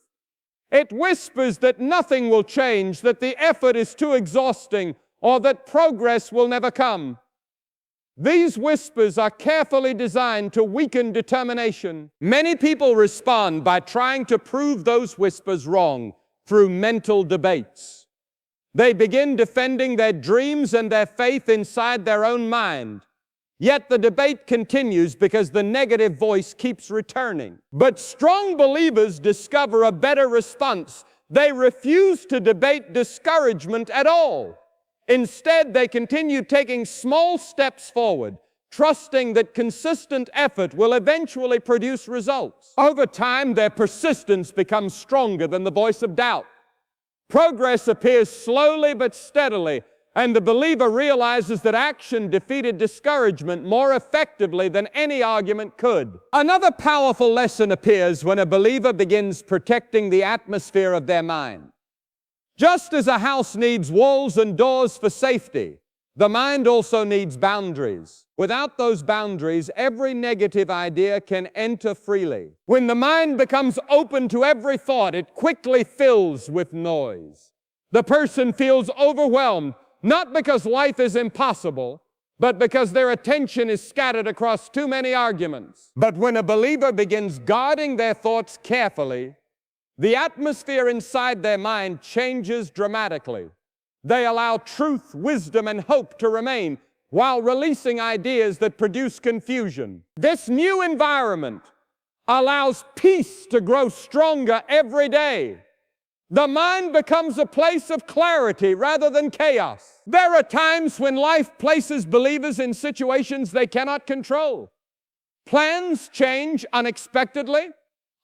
[SPEAKER 1] It whispers that nothing will change, that the effort is too exhausting, or that progress will never come. These whispers are carefully designed to weaken determination. Many people respond by trying to prove those whispers wrong through mental debates. They begin defending their dreams and their faith inside their own mind. Yet the debate continues because the negative voice keeps returning. But strong believers discover a better response. They refuse to debate discouragement at all. Instead, they continue taking small steps forward, trusting that consistent effort will eventually produce results. Over time, their persistence becomes stronger than the voice of doubt. Progress appears slowly but steadily, and the believer realizes that action defeated discouragement more effectively than any argument could. Another powerful lesson appears when a believer begins protecting the atmosphere of their mind. Just as a house needs walls and doors for safety, the mind also needs boundaries. Without those boundaries, every negative idea can enter freely. When the mind becomes open to every thought, it quickly fills with noise. The person feels overwhelmed, not because life is impossible, but because their attention is scattered across too many arguments. But when a believer begins guarding their thoughts carefully, the atmosphere inside their mind changes dramatically. They allow truth, wisdom, and hope to remain while releasing ideas that produce confusion. This new environment allows peace to grow stronger every day. The mind becomes a place of clarity rather than chaos. There are times when life places believers in situations they cannot control. Plans change unexpectedly.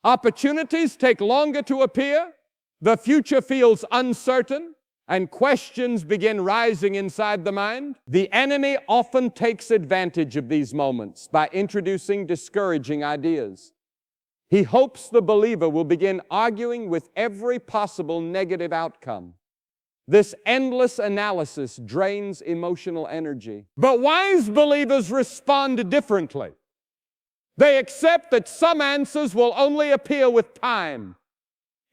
[SPEAKER 1] Opportunities take longer to appear. The future feels uncertain, and questions begin rising inside the mind. The enemy often takes advantage of these moments by introducing discouraging ideas. He hopes the believer will begin arguing with every possible negative outcome. This endless analysis drains emotional energy. But wise believers respond differently. They accept that some answers will only appear with time.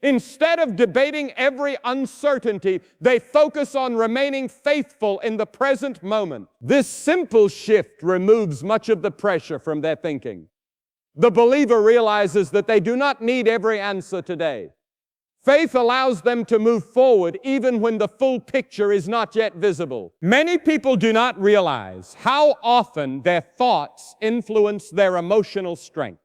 [SPEAKER 1] Instead of debating every uncertainty, they focus on remaining faithful in the present moment. This simple shift removes much of the pressure from their thinking. The believer realizes that they do not need every answer today. Faith allows them to move forward even when the full picture is not yet visible. Many people do not realize how often their thoughts influence their emotional strength.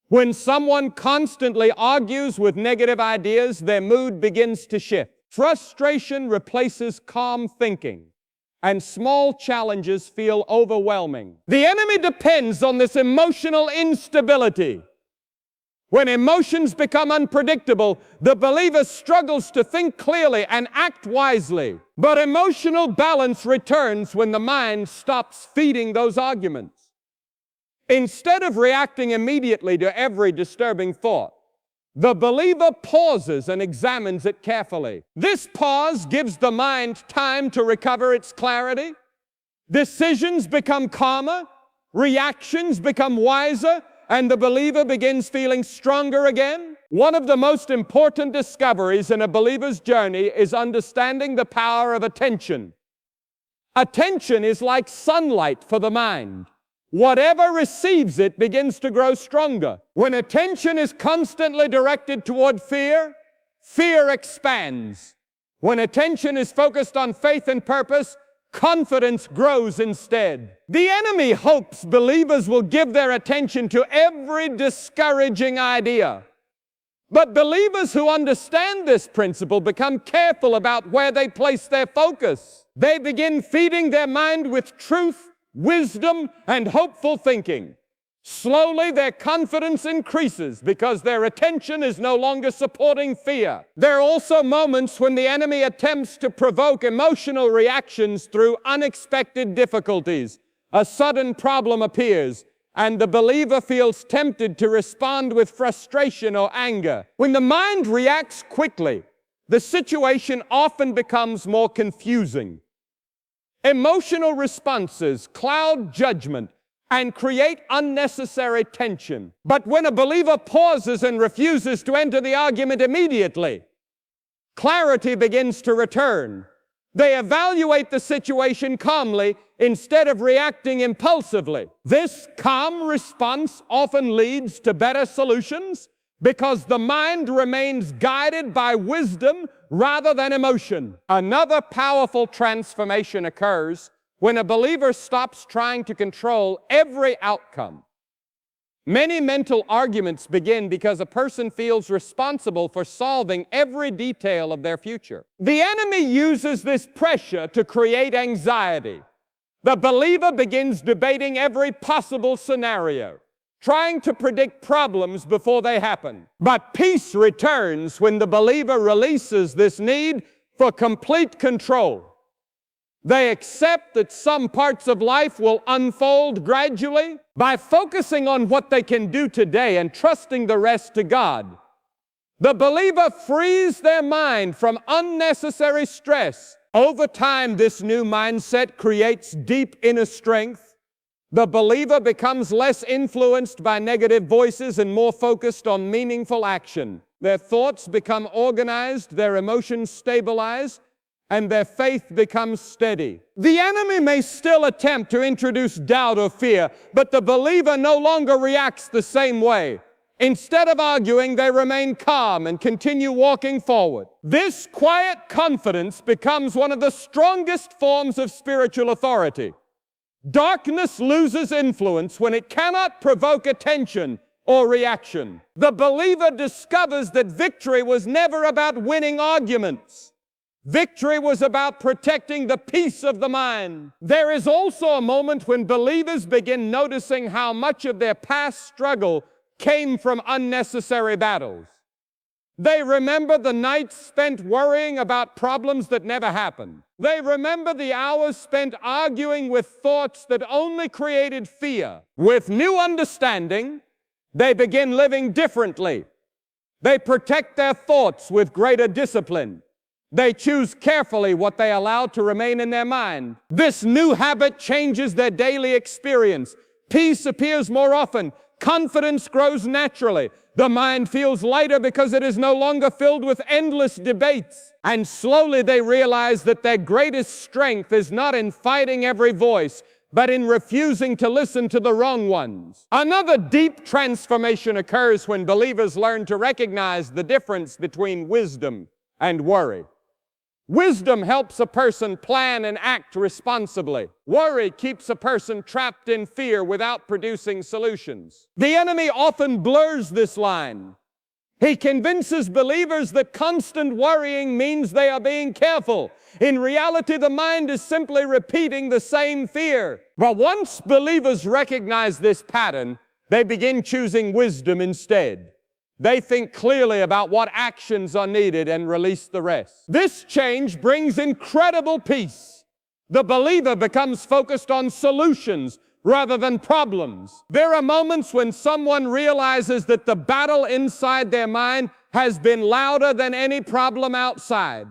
[SPEAKER 1] When someone constantly argues with negative ideas, their mood begins to shift. Frustration replaces calm thinking, and small challenges feel overwhelming. The enemy depends on this emotional instability. When emotions become unpredictable, the believer struggles to think clearly and act wisely. But emotional balance returns when the mind stops feeding those arguments. Instead of reacting immediately to every disturbing thought, the believer pauses and examines it carefully. This pause gives the mind time to recover its clarity. Decisions become calmer, reactions become wiser, and the believer begins feeling stronger again. One of the most important discoveries in a believer's journey is understanding the power of attention. Attention is like sunlight for the mind. Whatever receives it begins to grow stronger. When attention is constantly directed toward fear, fear expands. When attention is focused on faith and purpose, confidence grows instead. The enemy hopes believers will give their attention to every discouraging idea. But believers who understand this principle become careful about where they place their focus. They begin feeding their mind with truth, wisdom, and hopeful thinking. Slowly, their confidence increases because their attention is no longer supporting fear. There are also moments when the enemy attempts to provoke emotional reactions through unexpected difficulties. A sudden problem appears, and the believer feels tempted to respond with frustration or anger. When the mind reacts quickly, the situation often becomes more confusing. Emotional responses cloud judgment and create unnecessary tension. But when a believer pauses and refuses to enter the argument immediately, clarity begins to return. They evaluate the situation calmly instead of reacting impulsively. This calm response often leads to better solutions because the mind remains guided by wisdom rather than emotion. Another powerful transformation occurs when a believer stops trying to control every outcome. Many mental arguments begin because a person feels responsible for solving every detail of their future. The enemy uses this pressure to create anxiety. The believer begins debating every possible scenario, trying to predict problems before they happen. But peace returns when the believer releases this need for complete control. They accept that some parts of life will unfold gradually. By focusing on what they can do today and trusting the rest to God, the believer frees their mind from unnecessary stress. Over time, this new mindset creates deep inner strength. The believer becomes less influenced by negative voices and more focused on meaningful action. Their thoughts become organized, their emotions stabilize, and their faith becomes steady. The enemy may still attempt to introduce doubt or fear, but the believer no longer reacts the same way. Instead of arguing, they remain calm and continue walking forward. This quiet confidence becomes one of the strongest forms of spiritual authority. Darkness loses influence when it cannot provoke attention or reaction. The believer discovers that victory was never about winning arguments. Victory was about protecting the peace of the mind. There is also a moment when believers begin noticing how much of their past struggle came from unnecessary battles. They remember the nights spent worrying about problems that never happened. They remember the hours spent arguing with thoughts that only created fear. With new understanding, they begin living differently. They protect their thoughts with greater discipline. They choose carefully what they allow to remain in their mind. This new habit changes their daily experience. Peace appears more often. Confidence grows naturally. The mind feels lighter because it is no longer filled with endless debates. And slowly they realize that their greatest strength is not in fighting every voice, but in refusing to listen to the wrong ones. Another deep transformation occurs when believers learn to recognize the difference between wisdom and worry. Wisdom helps a person plan and act responsibly. Worry keeps a person trapped in fear without producing solutions. The enemy often blurs this line. He convinces believers that constant worrying means they are being careful. In reality, the mind is simply repeating the same fear. But once believers recognize this pattern, they begin choosing wisdom instead. They think clearly about what actions are needed and release the rest. This change brings incredible peace. The believer becomes focused on solutions rather than problems. There are moments when someone realizes that the battle inside their mind has been louder than any problem outside.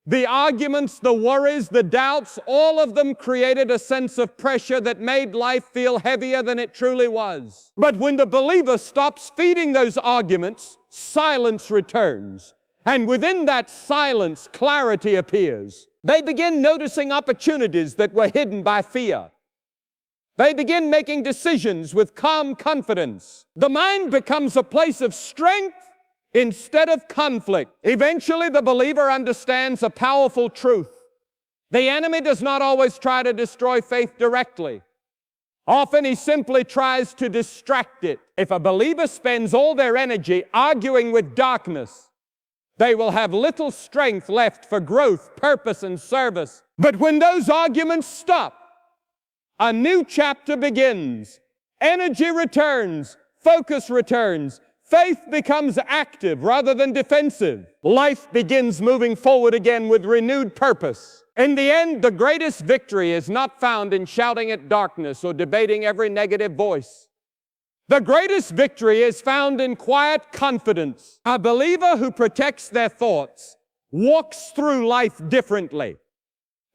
[SPEAKER 1] The arguments, the worries, the doubts, all of them created a sense of pressure that made life feel heavier than it truly was. But when the believer stops feeding those arguments, silence returns. And within that silence, clarity appears. They begin noticing opportunities that were hidden by fear. They begin making decisions with calm confidence. The mind becomes a place of strength instead of conflict. Eventually, the believer understands a powerful truth. The enemy does not always try to destroy faith directly. Often he simply tries to distract it. If a believer spends all their energy arguing with darkness, they will have little strength left for growth, purpose, and service. But when those arguments stop, a new chapter begins. Energy returns, focus returns. Faith becomes active rather than defensive. Life begins moving forward again with renewed purpose. In the end, the greatest victory is not found in shouting at darkness or debating every negative voice. The greatest victory is found in quiet confidence. A believer who protects their thoughts walks through life differently.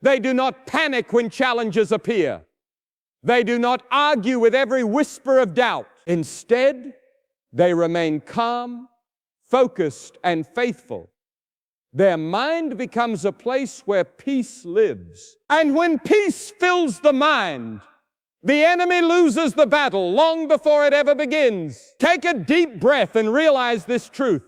[SPEAKER 1] They do not panic when challenges appear. They do not argue with every whisper of doubt. Instead, they remain calm, focused, and faithful. Their mind becomes a place where peace lives. And when peace fills the mind, the enemy loses the battle long before it ever begins. Take a deep breath and realize this truth.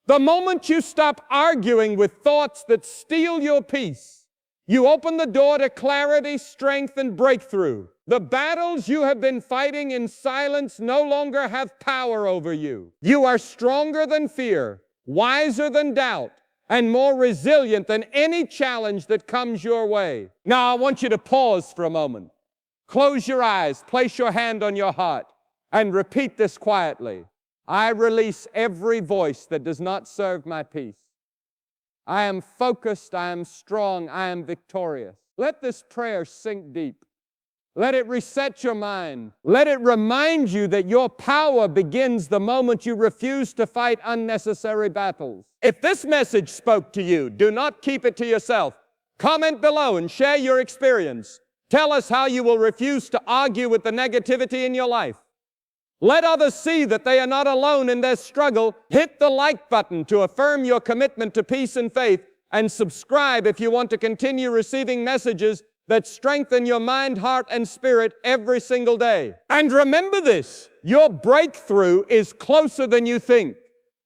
[SPEAKER 1] The moment you stop arguing with thoughts that steal your peace, You open the door to clarity, strength, and breakthrough. The battles you have been fighting in silence no longer have power over you. You are stronger than fear, wiser than doubt, and more resilient than any challenge that comes your way. Now, I want you to pause for a moment. Close your eyes, place your hand on your heart, and repeat this quietly. I release every voice that does not serve my peace. I am focused, I am strong, I am victorious. Let this prayer sink deep. Let it reset your mind. Let it remind you that your power begins the moment you refuse to fight unnecessary battles. If this message spoke to you, do not keep it to yourself. Comment below and share your experience. Tell us how you will refuse to argue with the negativity in your life. Let others see that they are not alone in their struggle. Hit the like button to affirm your commitment to peace and faith, and subscribe if you want to continue receiving messages that strengthen your mind, heart, and spirit every single day. And remember this, your breakthrough is closer than you think.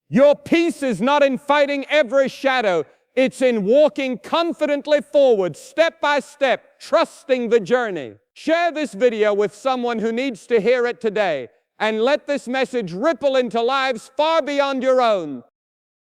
[SPEAKER 1] Your peace is not in fighting every shadow. It's in walking confidently forward, step by step, trusting the journey. Share this video with someone who needs to hear it today, and let this message ripple into lives far beyond your own.